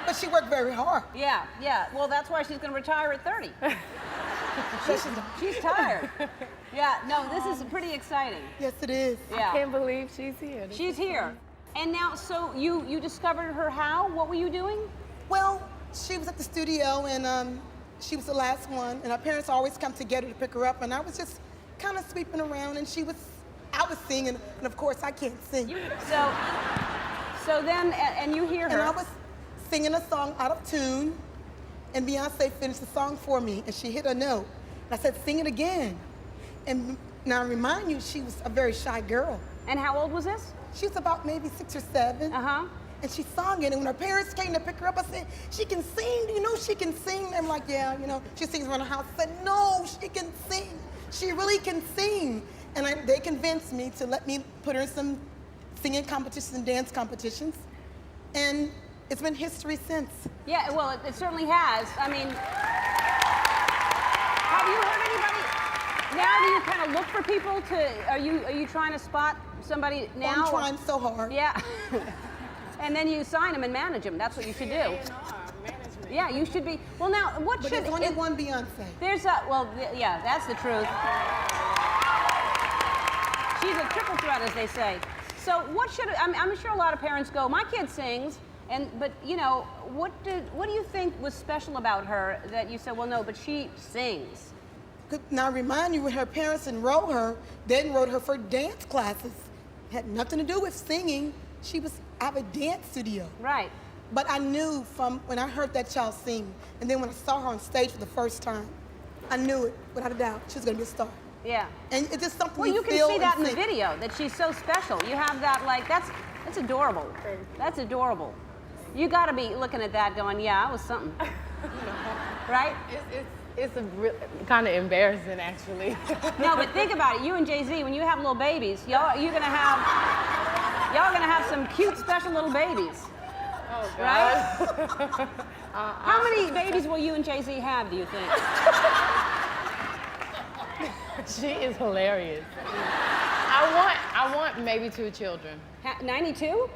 But she worked very hard. Yeah. Well, that's why she's going to retire at 30. She's tired. Yeah, no, this is pretty exciting. Yes, it is. Yeah. I can't believe she's here. She's here. And now, so you discovered her how? What were you doing? Well, she was at the studio, and she was the last one, and our parents always come together to pick her up, and I was just kind of sweeping around, and I was singing, and of course, I can't sing. So then, and you hear her. And I was singing a song out of tune, and Beyonce finished the song for me, and she hit a note. And I said, sing it again. And now, remind you, she was a very shy girl. And how old was this? She was about maybe 6 or 7. And she sung it, and when her parents came to pick her up, I said, she can sing, do you know she can sing? I'm like, yeah, she sings around the house. I said, no, she can sing. She really can sing. And they convinced me to let me put her in some singing competitions and dance competitions. And it's been history since. Yeah, well, it certainly has. I mean, have you heard anybody? Now do you kind of look for people to, are you trying to spot somebody now? I'm trying so hard. Yeah. And then you sign them and manage them. That's what you should do. Yeah, you should be. Well, now, what But should... there's only one Beyoncé. There's a, well, yeah, that's the truth. She's a triple threat, as they say. So what should, I'm sure a lot of parents go, my kid sings, but you know, what do you think was special about her that you said, well, no, but she sings? Now, remind you, when her parents enrolled her, they enrolled her for dance classes. Had nothing to do with singing. She was out of a dance studio. Right. But I knew from when I heard that child sing, and then when I saw her on stage for the first time, I knew it, without a doubt, she was gonna be a star. Yeah. And it's just something well, you can feel see that in and the video, that she's so special. You have that, like, that's adorable. That's adorable. You gotta be looking at that going, yeah, I was something. Right? It's kind of embarrassing, actually. No, but think about it. You and Jay-Z, when you have little babies, y'all gonna have some cute, special little babies. Oh, God. Right? How many babies will you and Jay-Z have, do you think? She is hilarious. I want maybe 2 children. 92?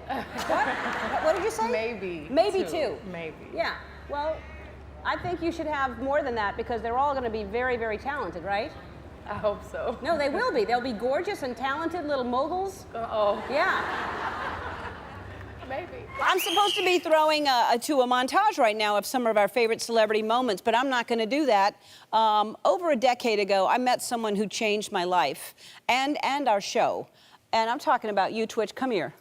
What did you say? Maybe. Maybe 2. Maybe. Yeah. Well, I think you should have more than that because they're all going to be very, very talented, right? I hope so. No, they will be. They'll be gorgeous and talented little moguls. Uh-oh. Yeah. Maybe. I'm supposed to be throwing to a montage right now of some of our favorite celebrity moments, but I'm not going to do that. Over a decade ago, I met someone who changed my life and our show. And I'm talking about you, Twitch. Come here.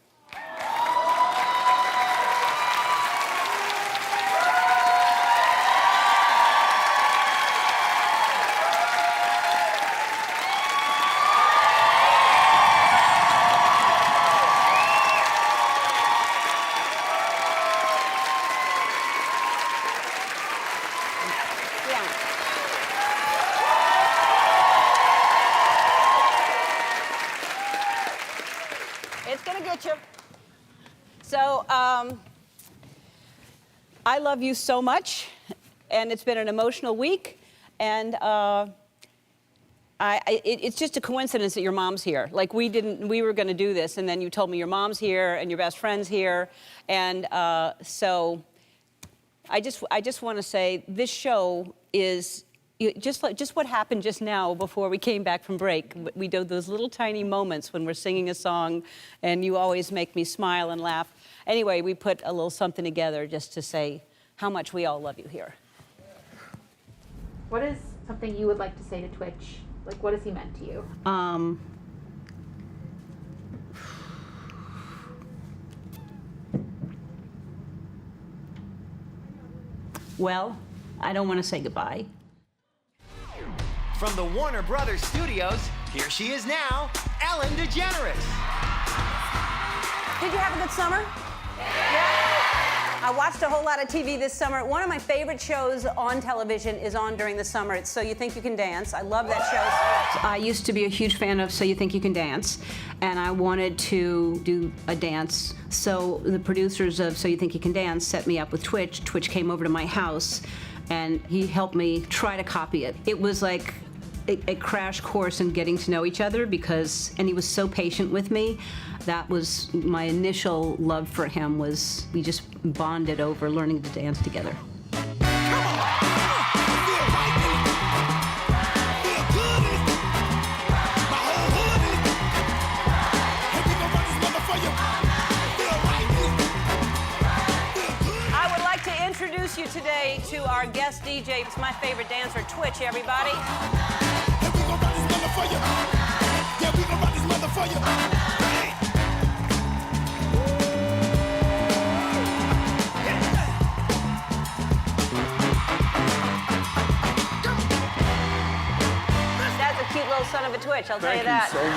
It's gonna get you. So, I love you so much, and it's been an emotional week, and it's just a coincidence that your mom's here. Like we were gonna do this, and then you told me your mom's here and your best friend's here, and so I just want to say this show is. Just what happened just now before we came back from break. We do those little tiny moments when we're singing a song, and you always make me smile and laugh. Anyway, we put a little something together just to say how much we all love you here. What is something you would like to say to Twitch? Like, what has he meant to you? Well, I don't want to say goodbye. From the Warner Brothers Studios, here she is now, Ellen DeGeneres. Did you have a good summer? Yeah. I watched a whole lot of TV this summer. One of my favorite shows on television is on during the summer. It's So You Think You Can Dance. I love that show. I used to be a huge fan of So You Think You Can Dance, and I wanted to do a dance. So the producers of So You Think You Can Dance set me up with Twitch. Twitch came over to my house, and he helped me try to copy it. It was like a crash course in getting to know each other and he was so patient with me. That was my initial love for him, was we just bonded over learning to dance together. I would like to introduce you today to our guest DJ. It's my favorite dancer, Twitch, everybody. Yeah, we gon' rock this mother for you. That's a cute little son of a Twitch, I'll tell you that. Thank you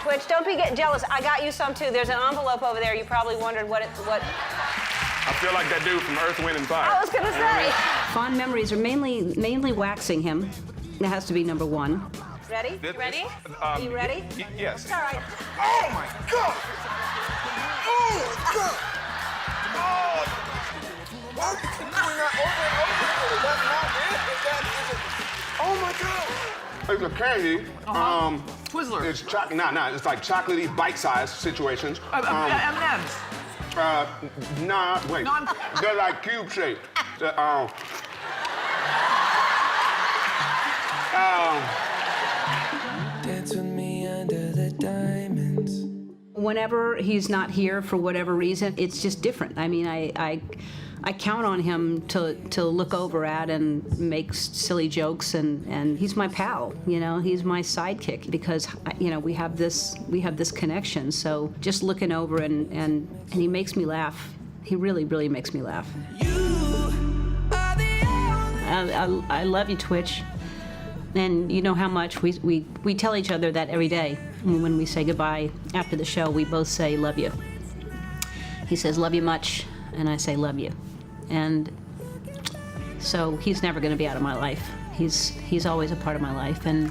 so much. Twitch, don't be getting jealous. I got you some too. There's an envelope over there. You probably wondered what. I feel like that dude from Earth, Wind, and Fire. I was gonna say. Fond memories are mainly waxing him. It has to be number one. Ready? This- Ready? um, You ready? Yes. All right. Oh my God! Oh my God! Oh! Why are you keep doing that over and over? That's not it. Oh my God! It's a candy. Twizzlers. It's it's like chocolatey bite-sized situations. M&M's. Nah, wait. They're like cube-shaped. Dance with me under the diamonds. Whenever he's not here for whatever reason, it's just different. I mean, I count on him to look over at and make silly jokes, and he's my pal. You know, he's my sidekick because you know we have this connection. So just looking over and he makes me laugh. He really makes me laugh. I love you, Twitch. And you know how much we tell each other that every day. When we say goodbye after the show, we both say, love you. He says, love you much, and I say, love you. And so he's never going to be out of my life. He's always a part of my life, and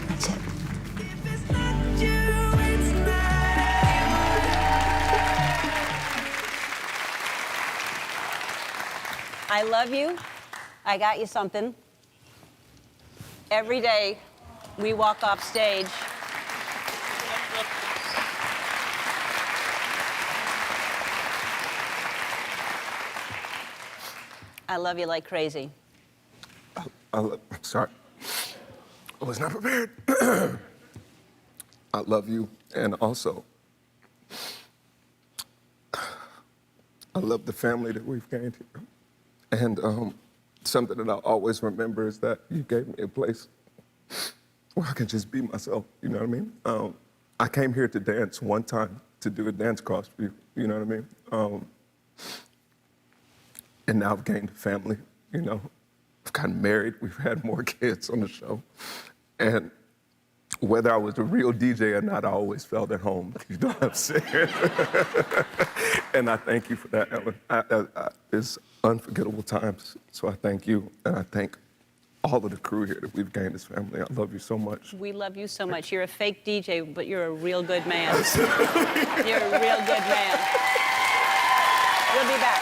that's it. I love you. I got you something. Every day we walk off stage, I love you like crazy. I'm sorry. I was not prepared. I love you, and also, I love the family that we've gained here. And something that I always remember is that you gave me a place where I can just be myself, you know what I mean? I came here to dance one time, to do a dance course for you, you know what I mean? And now I've gained a family, you know? I've gotten married, we've had more kids on the show. And whether I was a real DJ or not, I always felt at home, you know what I'm saying? And I thank you for that, Ellen. It's unforgettable times, so I thank you, and I thank all of the crew here that we've gained this family. I love you so much. We love you so much. You're a fake DJ, but you're a real good man. You're a real good man. We'll be back.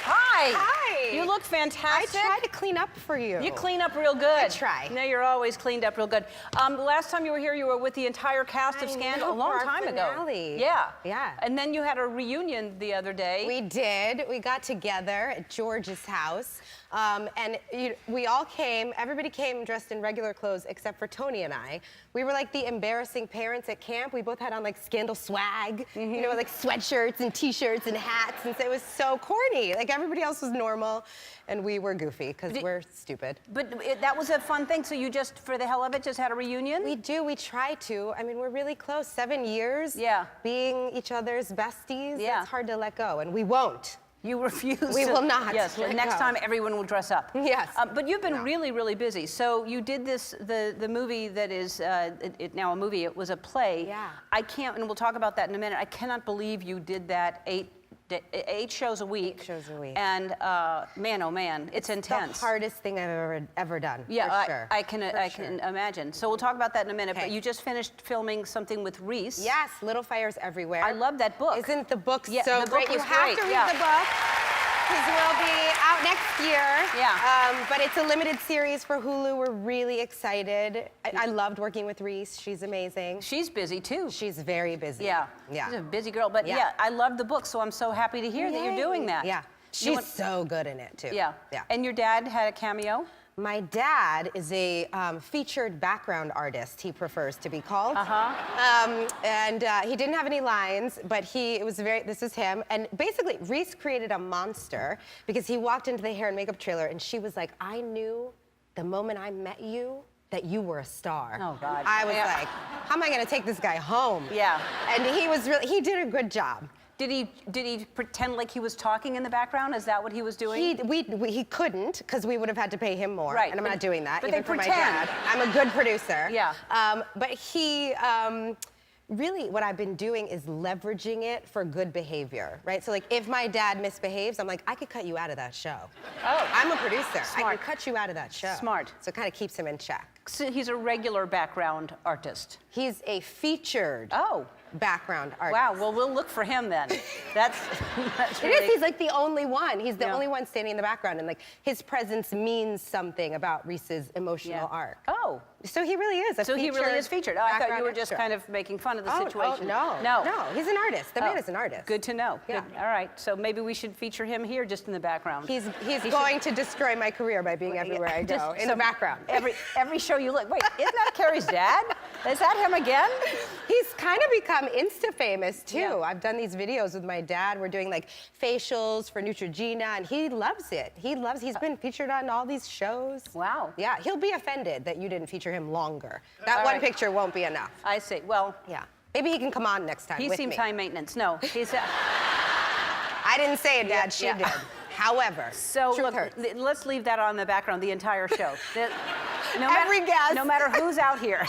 Hi. Hi. You look fantastic. I try to clean up for you. You clean up real good. I try. No, you're always cleaned up real good. The last time you were here, you were with the entire cast of Scandal a long time ago. Yeah. Yeah. And then you had a reunion the other day. We did. We got together at George's house. And we all came, everybody came dressed in regular clothes except for Tony and I. We were like the embarrassing parents at camp. We both had on like Scandal swag, you know, like sweatshirts and t-shirts and hats. And so it was so corny. Like everybody else was normal and we were goofy because we're stupid. But that was a fun thing. So you just, for the hell of it, just had a reunion? We do. We try to. I mean, we're really close. 7 years. Yeah. Being each other's besties. Yeah. It's hard to let go. And we won't. You refuse. We will not. Yes. let Next go. time, everyone will dress up. Yes. But you've been really busy. So you did this, the movie that is now a movie. It was a play. Yeah. I can't, and we'll talk about that in a minute. I cannot believe you did that 8 shows a week. 8 shows a week. And man, oh man, it's intense. The hardest thing I've ever done. Yeah, for sure. I can imagine. So we'll talk about that in a minute. Okay. But you just finished filming something with Reese. Yes, Little Fires Everywhere. I love that book. Isn't the book Yeah, so the great? book You was have great, to read yeah. the book. Because we'll be out next year. Yeah. But it's a limited series for Hulu. We're really excited. I loved working with Reese. She's amazing. She's busy too. She's very busy. Yeah. Yeah. She's a busy girl. But yeah, I love the book, so I'm so happy to hear that you're doing that. Yeah. You She's so good in it too. Yeah. Yeah. And your dad had a cameo? My dad is a featured background artist, he prefers to be called. And he didn't have any lines, but this is him. And basically, Reese created a monster because he walked into the hair and makeup trailer and she was like, I knew the moment I met you that you were a star. Oh, God. I was like, how am I gonna take this guy home? Yeah. And he did a good job. Did he pretend like he was talking in the background? Is that what he was doing? He couldn't, because we would have had to pay him more. Right, And I'm not doing that, but even they for my pretend. dad. I'm a good producer. Yeah. But he really what I've been doing is leveraging it for good behavior, right? So like if my dad misbehaves, I'm like, I could cut you out of that show. Oh. I'm a producer. Smart. I can cut you out of that show. Smart. So it kind of keeps him in check. So he's a regular background artist. He's a featured background artist. Wow, well, we'll look for him then. That's It is, he's like the only one. He's the only one standing in the background, and like his presence means something about Reese's emotional arc. Oh. So he really is a So he really is featured. Oh, I thought you background were just extra. kind of making fun of the Oh, situation. oh, no. No, he's an artist. The man is an artist. Good to know. Yeah. Good. All right, so maybe we should feature him here just in the background. He's going to destroy my career by being everywhere I go, in the background. Every show you look. Wait, isn't that Kerry's dad? Is that him again? He's kind of become Insta-famous, too. I've done these videos with my dad. We're doing, like, facials for Neutrogena, and he loves it. He's been featured on all these shows. Wow. Yeah, he'll be offended that you didn't feature him longer. That All one right. picture won't be enough. I see. Well, yeah. Maybe he can come on next time He with seems me. high maintenance. No, he's. I didn't say it, Dad. She did. However, So truth look, hurts. let's leave that on the background the entire show. Every guest. No matter who's out here.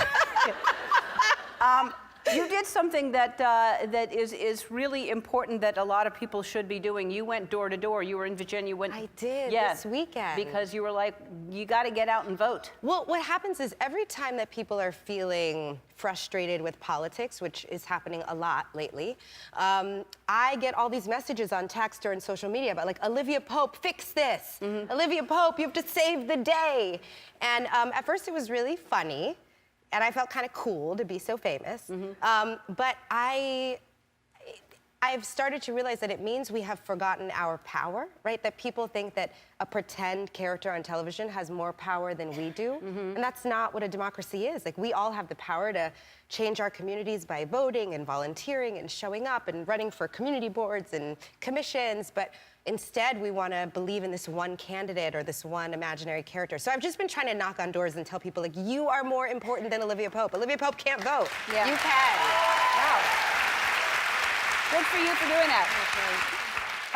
You did something that that is really important that a lot of people should be doing. You went door to door. You were in Virginia. I did this weekend. Because you were like, you got to get out and vote. Well, what happens is every time that people are feeling frustrated with politics, which is happening a lot lately, I get all these messages on text or in social media about like, Olivia Pope, fix this. Olivia Pope, you have to save the day. And at first it was really funny. And I felt kind of cool to be so famous. But I've started to realize that it means we have forgotten our power, right? That people think that a pretend character on television has more power than we do. And that's not what a democracy is. Like, we all have the power to change our communities by voting and volunteering and showing up and running for community boards and commissions. But instead, we want to believe in this one candidate or this one imaginary character. So I've just been trying to knock on doors and tell people, like, you are more important than Olivia Pope. Olivia Pope can't vote. Yeah. You can. Wow. Good for you for doing that.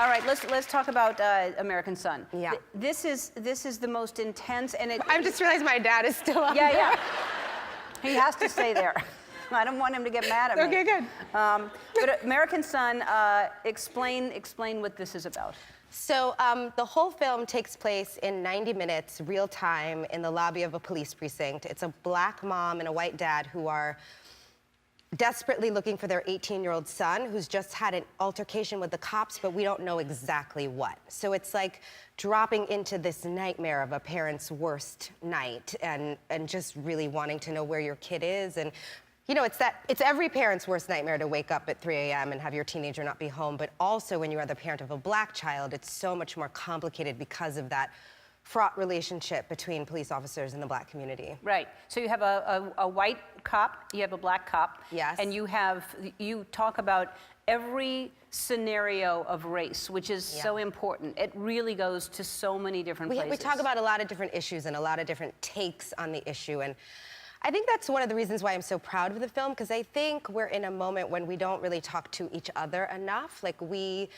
All right, let's talk about American Son. Yeah. This is the most intense, and I've just realized my dad is still up Yeah, there. yeah. He has to stay there. I don't want him to get mad at me. Okay, good. But American Son, explain what this is about. So the whole film takes place in 90 minutes, real time, in the lobby of a police precinct. It's a black mom and a white dad who are desperately looking for their 18-year-old son who's just had an altercation with the cops, but we don't know exactly what. So it's like dropping into this nightmare of a parent's worst night and just really wanting to know where your kid is. And you know, it's every parent's worst nightmare to wake up at 3 a.m. and have your teenager not be home, but also when you are the parent of a black child, it's so much more complicated because of that fraught relationship between police officers and the black community. Right. So you have a white cop, you have a black cop. Yes. And you talk about every scenario of race, which is so important. It really goes to so many different places. We talk about a lot of different issues and a lot of different takes on the issue. And I think that's one of the reasons why I'm so proud of the film, because I think we're in a moment when we don't really talk to each other enough. Like, we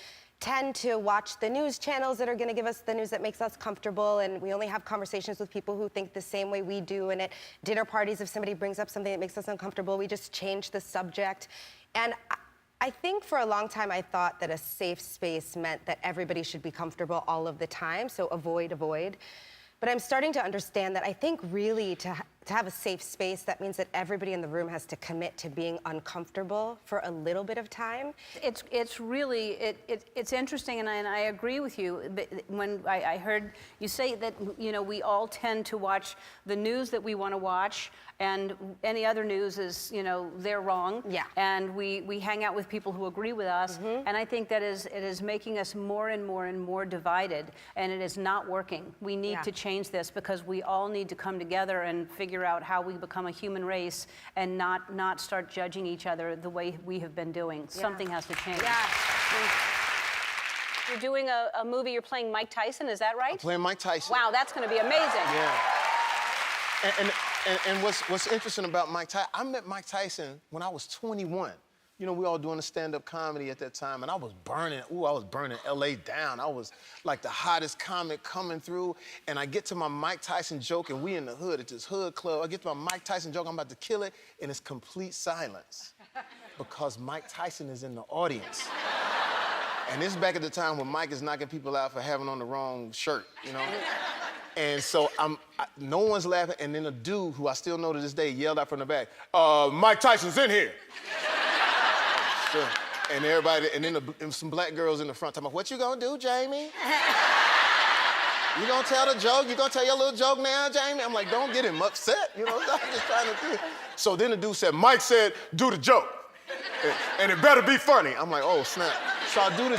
tend to watch the news channels that are going to give us the news that makes us comfortable, and we only have conversations with people who think the same way we do. And at dinner parties, if somebody brings up something that makes us uncomfortable, we just change the subject. And I think for a long time I thought that a safe space meant that everybody should be comfortable all of the time, so avoid. But I'm starting to understand that I think really to have a safe space, that means that everybody in the room has to commit to being uncomfortable for a little bit of time. It's really, it's interesting, and I agree with you. When I heard you say that, you know, we all tend to watch the news that we want to watch, and any other news is, you know, they're wrong. Yeah. And we hang out with people who agree with us, and I think that it is making us more and more divided, and it is not working. We need to change this, because we all need to come together and figure out how we become a human race and not start judging each other the way we have been doing. Something has to change. Yeah. You're doing a movie, you're playing Mike Tyson, is that right? I'm playing Mike Tyson. Wow, that's going to be amazing. Yeah. And what's interesting about Mike Tyson, I met Mike Tyson when I was 21. You know, we all doing a stand-up comedy at that time, and I was burning LA down. I was like the hottest comic coming through, and I get to my Mike Tyson joke, and we in the hood at this hood club. I get to my Mike Tyson joke, I'm about to kill it, and it's complete silence. Because Mike Tyson is in the audience. And this is back at the time when Mike is knocking people out for having on the wrong shirt, you know? And so no one's laughing, and then a dude who I still know to this day yelled out from the back, Mike Tyson's in here. Sure. And everybody, and then and some black girls in the front talking about, what you gonna do, Jamie? You gonna tell the joke? You gonna tell your little joke now, Jamie? I'm like, don't get him upset, you know? I'm just trying to do it. So then the dude said, Mike said, do the joke. And it better be funny. I'm like, oh, snap. So I do the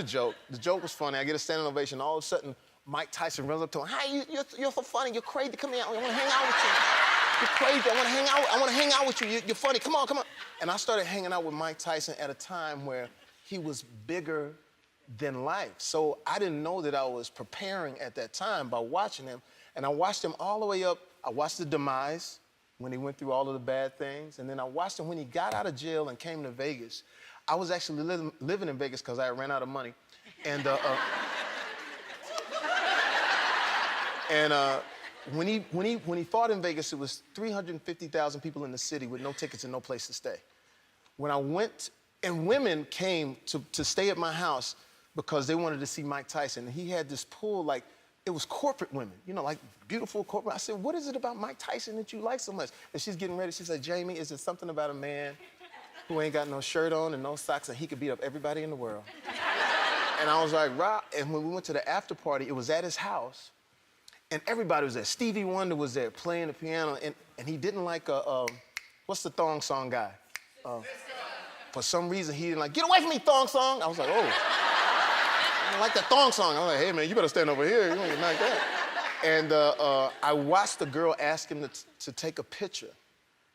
joke. The joke was funny. I get a standing ovation. All of a sudden, Mike Tyson runs up to him. Hey, you're so funny. You're crazy. Come here. I want to hang out with you. You're crazy. I want to hang out with you. You're funny. Come on. And I started hanging out with Mike Tyson at a time where he was bigger than life. So I didn't know that I was preparing at that time by watching him. And I watched him all the way up. I watched the demise when he went through all of the bad things. And then I watched him when he got out of jail and came to Vegas. I was actually living in Vegas because I ran out of money. And when he fought in Vegas, it was 350,000 people in the city with no tickets and no place to stay. When I went, and women came to stay at my house because they wanted to see Mike Tyson. And he had this pool, like, it was corporate women, you know, like beautiful corporate. I said, what is it about Mike Tyson that you like so much? And she's getting ready. She said, Jamie, is it something about a man who ain't got no shirt on and no socks and he could beat up everybody in the world? And I was like, Rob. And when we went to the after party, it was at his house. And everybody was there. Stevie Wonder was there playing the piano. And he didn't like, what's the thong song guy? For some reason, he didn't like, get away from me, thong song. I was like, oh. I don't like that thong song. I was like, hey, man, you better stand over here. You don't get knocked out. And I watched the girl ask him to take a picture.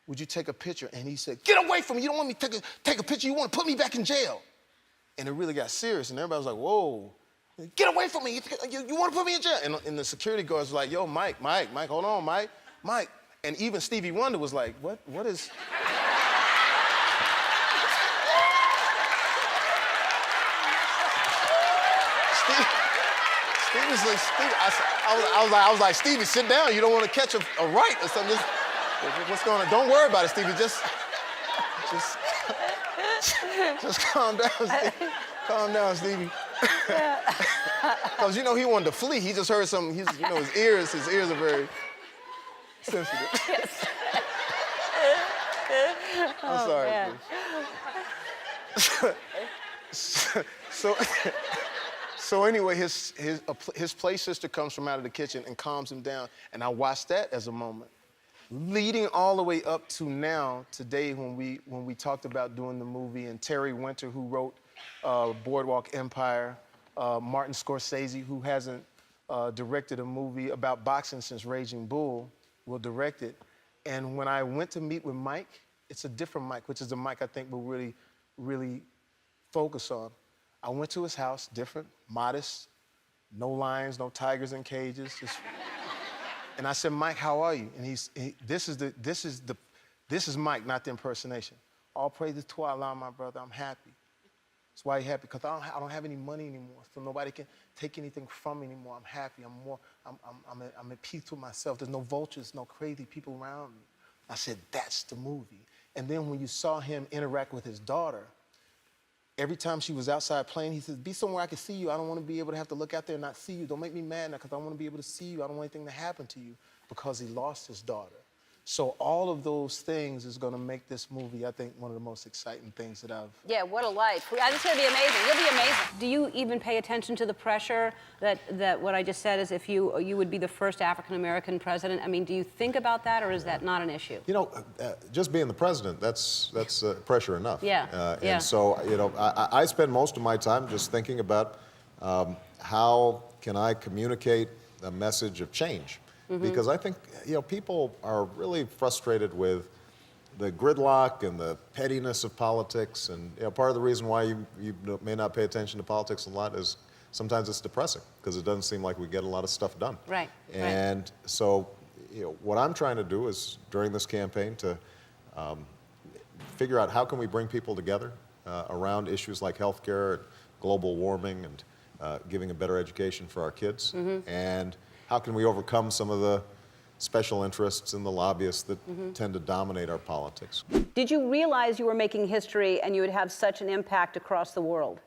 Would you take a picture? And he said, get away from me. You don't want me to take a picture. You want to put me back in jail. And it really got serious. And everybody was like, whoa. Get away from me. You want to put me in jail? And the security guards were like, yo, Mike, hold on, Mike. And even Stevie Wonder was like, what is... I was like, Stevie, sit down. You don't want to catch a right or something. What's going on? Don't worry about it, Stevie. Just calm down, Stevie. Calm down, Stevie. Because you know he wanted to flee. He just heard something. His ears are very sensitive. Yes. I'm sorry. Man. So anyway, his play sister comes from out of the kitchen and calms him down, and I watched that as a moment. Leading all the way up to now, today, when we talked about doing the movie, and Terry Winter, who wrote Boardwalk Empire, Martin Scorsese, who hasn't directed a movie about boxing since Raging Bull, will direct it. And when I went to meet with Mike, it's a different Mike, which is the Mike I think we'll really, really focus on. I went to his house, different, modest, no lions, no tigers in cages. And I said, Mike, how are you? And this is Mike, not the impersonation. All praises to Allah, my brother, I'm happy. That's why you're happy, because I don't have any money anymore, so nobody can take anything from me anymore. I'm happy, I'm at peace with myself. There's no vultures, no crazy people around me. I said, that's the movie. And then when you saw him interact with his daughter, every time she was outside playing, he said, be somewhere I can see you. I don't want to be able to have to look out there and not see you. Don't make me mad now, because I want to be able to see you. I don't want anything to happen to you, because he lost his daughter. So all of those things is going to make this movie, I think, one of the most exciting things that I've... Yeah, what a life. It's going to be amazing. You'll be amazing. Do you even pay attention to the pressure that what I just said is if you would be the first African-American president? I mean, do you think about that, or is that not an issue? You know, just being the president, that's pressure enough. Yeah, And so, you know, I spend most of my time just thinking about how can I communicate a message of change. Mm-hmm. Because I think, you know, people are really frustrated with the gridlock and the pettiness of politics. And, you know, part of the reason why you may not pay attention to politics a lot is sometimes it's depressing, because it doesn't seem like we get a lot of stuff done. Right. And so, you know, what I'm trying to do is, during this campaign, to figure out how can we bring people together around issues like healthcare, global warming, and giving a better education for our kids. Mm-hmm. And how can we overcome some of the special interests and the lobbyists that tend to dominate our politics. Did you realize you were making history and you would have such an impact across the world?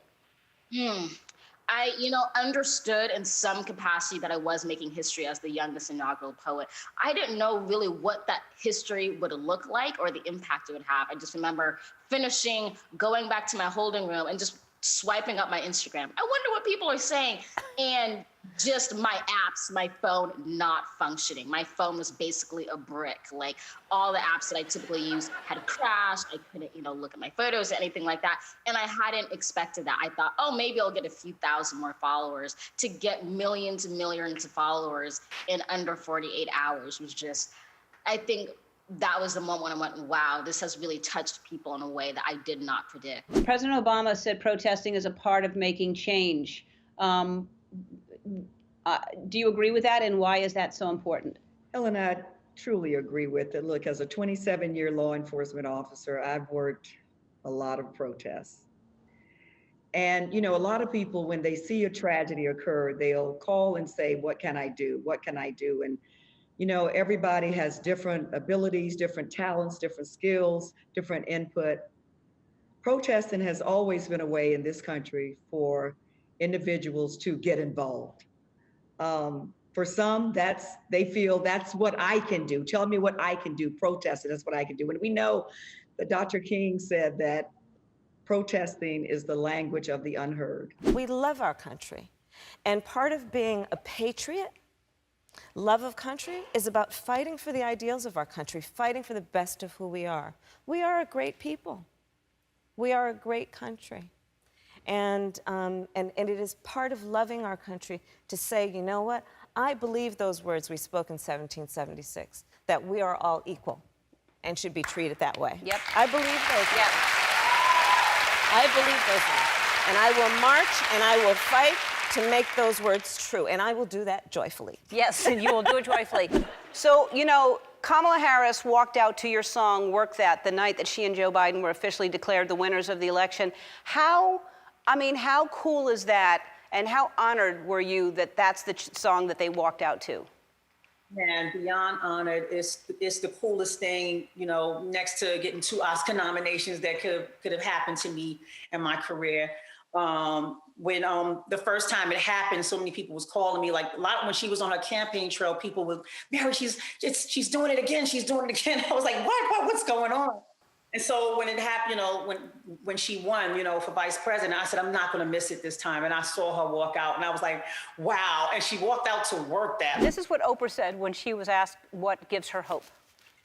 I, understood in some capacity that I was making history as the youngest inaugural poet. I didn't know really what that history would look like or the impact it would have. I just remember finishing, going back to my holding room and just swiping up my Instagram. I wonder what people are saying. And just my apps, my phone not functioning. My phone was basically a brick. Like all the apps that I typically use had crashed. I couldn't, look at my photos or anything like that. And I hadn't expected that. I thought, oh, maybe I'll get a few thousand more followers. To get millions and millions of followers in under 48 hours was just, I think that was the moment when I went, wow, this has really touched people in a way that I did not predict. President Obama said protesting is a part of making change. Do you agree with that, and why is that so important? Ellen, I truly agree with it. Look, as a 27-year law enforcement officer, I've worked a lot of protests. And, a lot of people, when they see a tragedy occur, they'll call and say, what can I do? What can I do? And everybody has different abilities, different talents, different skills, different input. Protesting has always been a way in this country for individuals to get involved. For some, they feel that's what I can do. Tell me what I can do. Protesting, that's what I can do. And we know that Dr. King said that protesting is the language of the unheard. We love our country. And part of being a patriot, love of country, is about fighting for the ideals of our country, fighting for the best of who we are. We are a great people. We are a great country. And it is part of loving our country to say, you know what? I believe those words we spoke in 1776, that we are all equal and should be treated that way. Yep. I believe those words. I believe those words. And I will march and I will fight to make those words true, and I will do that joyfully. Yes, and you will do it joyfully. So, Kamala Harris walked out to your song, Work That, the night that she and Joe Biden were officially declared the winners of the election. How cool is that, and how honored were you that that's the song that they walked out to? Man, beyond honored. It's the coolest thing, next to getting 2 Oscar nominations that could have happened to me in my career. When the first time it happened, so many people was calling me, like when she was on her campaign trail, people would, Mary, she's doing it again. She's doing it again. I was like, what's going on? And so when it happened, when she won, for vice president, I said, I'm not going to miss it this time. And I saw her walk out and I was like, wow. And she walked out to Work That. This is what Oprah said when she was asked what gives her hope.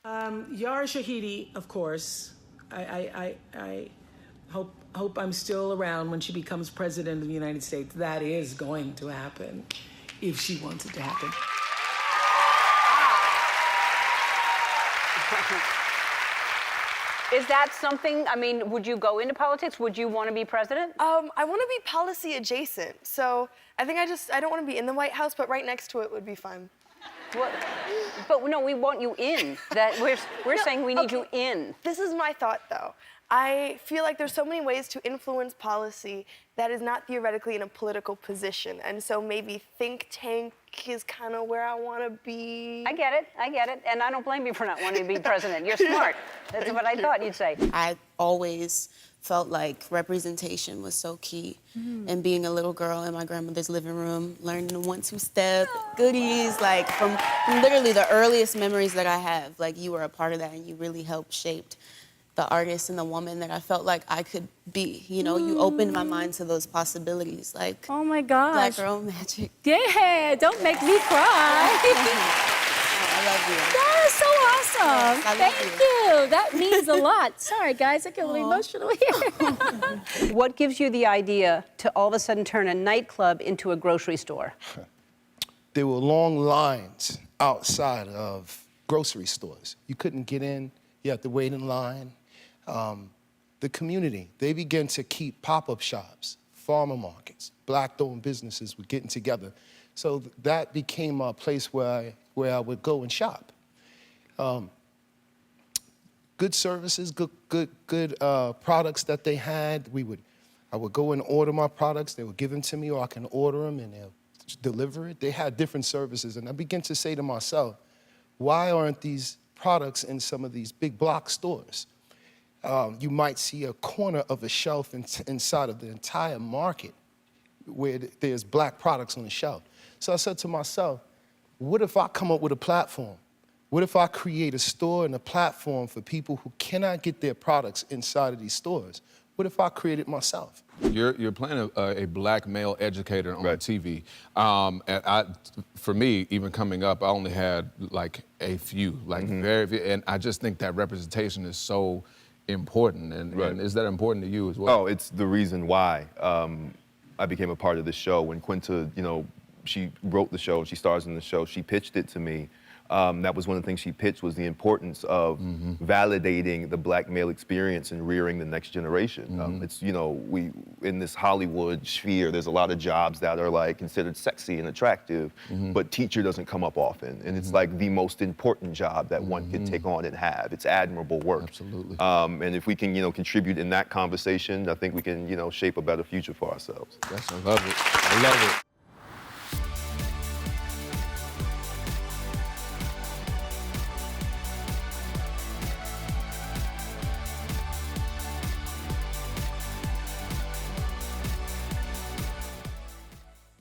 Yara Shahidi, of course. I hope I'm still around when she becomes president of the United States. That is going to happen if she wants it to happen. Is that something, would you go into politics? Would you want to be president? I want to be policy adjacent. So I think I don't want to be in the White House, but right next to it would be fun. Well, but no, we want you in. That we're saying we need you in. This is my thought, though. I feel like there's so many ways to influence policy that is not theoretically in a political position. And so maybe think tank is kind of where I want to be. I get it. And I don't blame you for not wanting to be president. You're smart. That's what I thought you'd say. I always felt like representation was so key. And being a little girl in my grandmother's living room, learning the 1-2 step, goodies, like from literally the earliest memories that I have, like you were a part of that and you really helped shape the artist and the woman that I felt like I could be. You opened my mind to those possibilities, like oh my gosh, Black Girl Magic. Yeah, don't make me cry. I love you. That is so awesome. Yes, Thank you. That means a lot. Sorry, guys, I get really emotional here. What gives you the idea to all of a sudden turn a nightclub into a grocery store? There were long lines outside of grocery stores. You couldn't get in. You had to wait in line. The community, they began to keep pop-up shops, farmer markets, Black-owned businesses were getting together. So that became a place where I would go and shop. Good services, good products that they had. I would go and order my products. They would give them to me, or I can order them and they'll deliver it. They had different services, and I began to say to myself, Why aren't these products in some of these big block stores? You might see a corner of a shelf inside of the entire market where there's black products on the shelf. So I said to myself, what if I come up with a platform? What if I create a store and a platform for people who cannot get their products inside of these stores? What if I create it myself? You're playing a black male educator on TV. And for me, even coming up, I only had like a few, like very few, and I just think that representation is so important. And is that important to you as well? Oh, it's the reason why I became a part of the show. When Quinta, you know, she wrote the show, she stars in the show, she pitched it to me. That was one of the things she pitched, was the importance of validating the black male experience and rearing the next generation. It's, you know, we, in this Hollywood sphere, there's a lot of jobs that are like considered sexy and attractive, but teacher doesn't come up often. And it's like the most important job that one can take on and have. It's admirable work. Absolutely. And if we can, you know, contribute in that conversation, I think we can, you know, shape a better future for ourselves. Yes, I love it. I love it.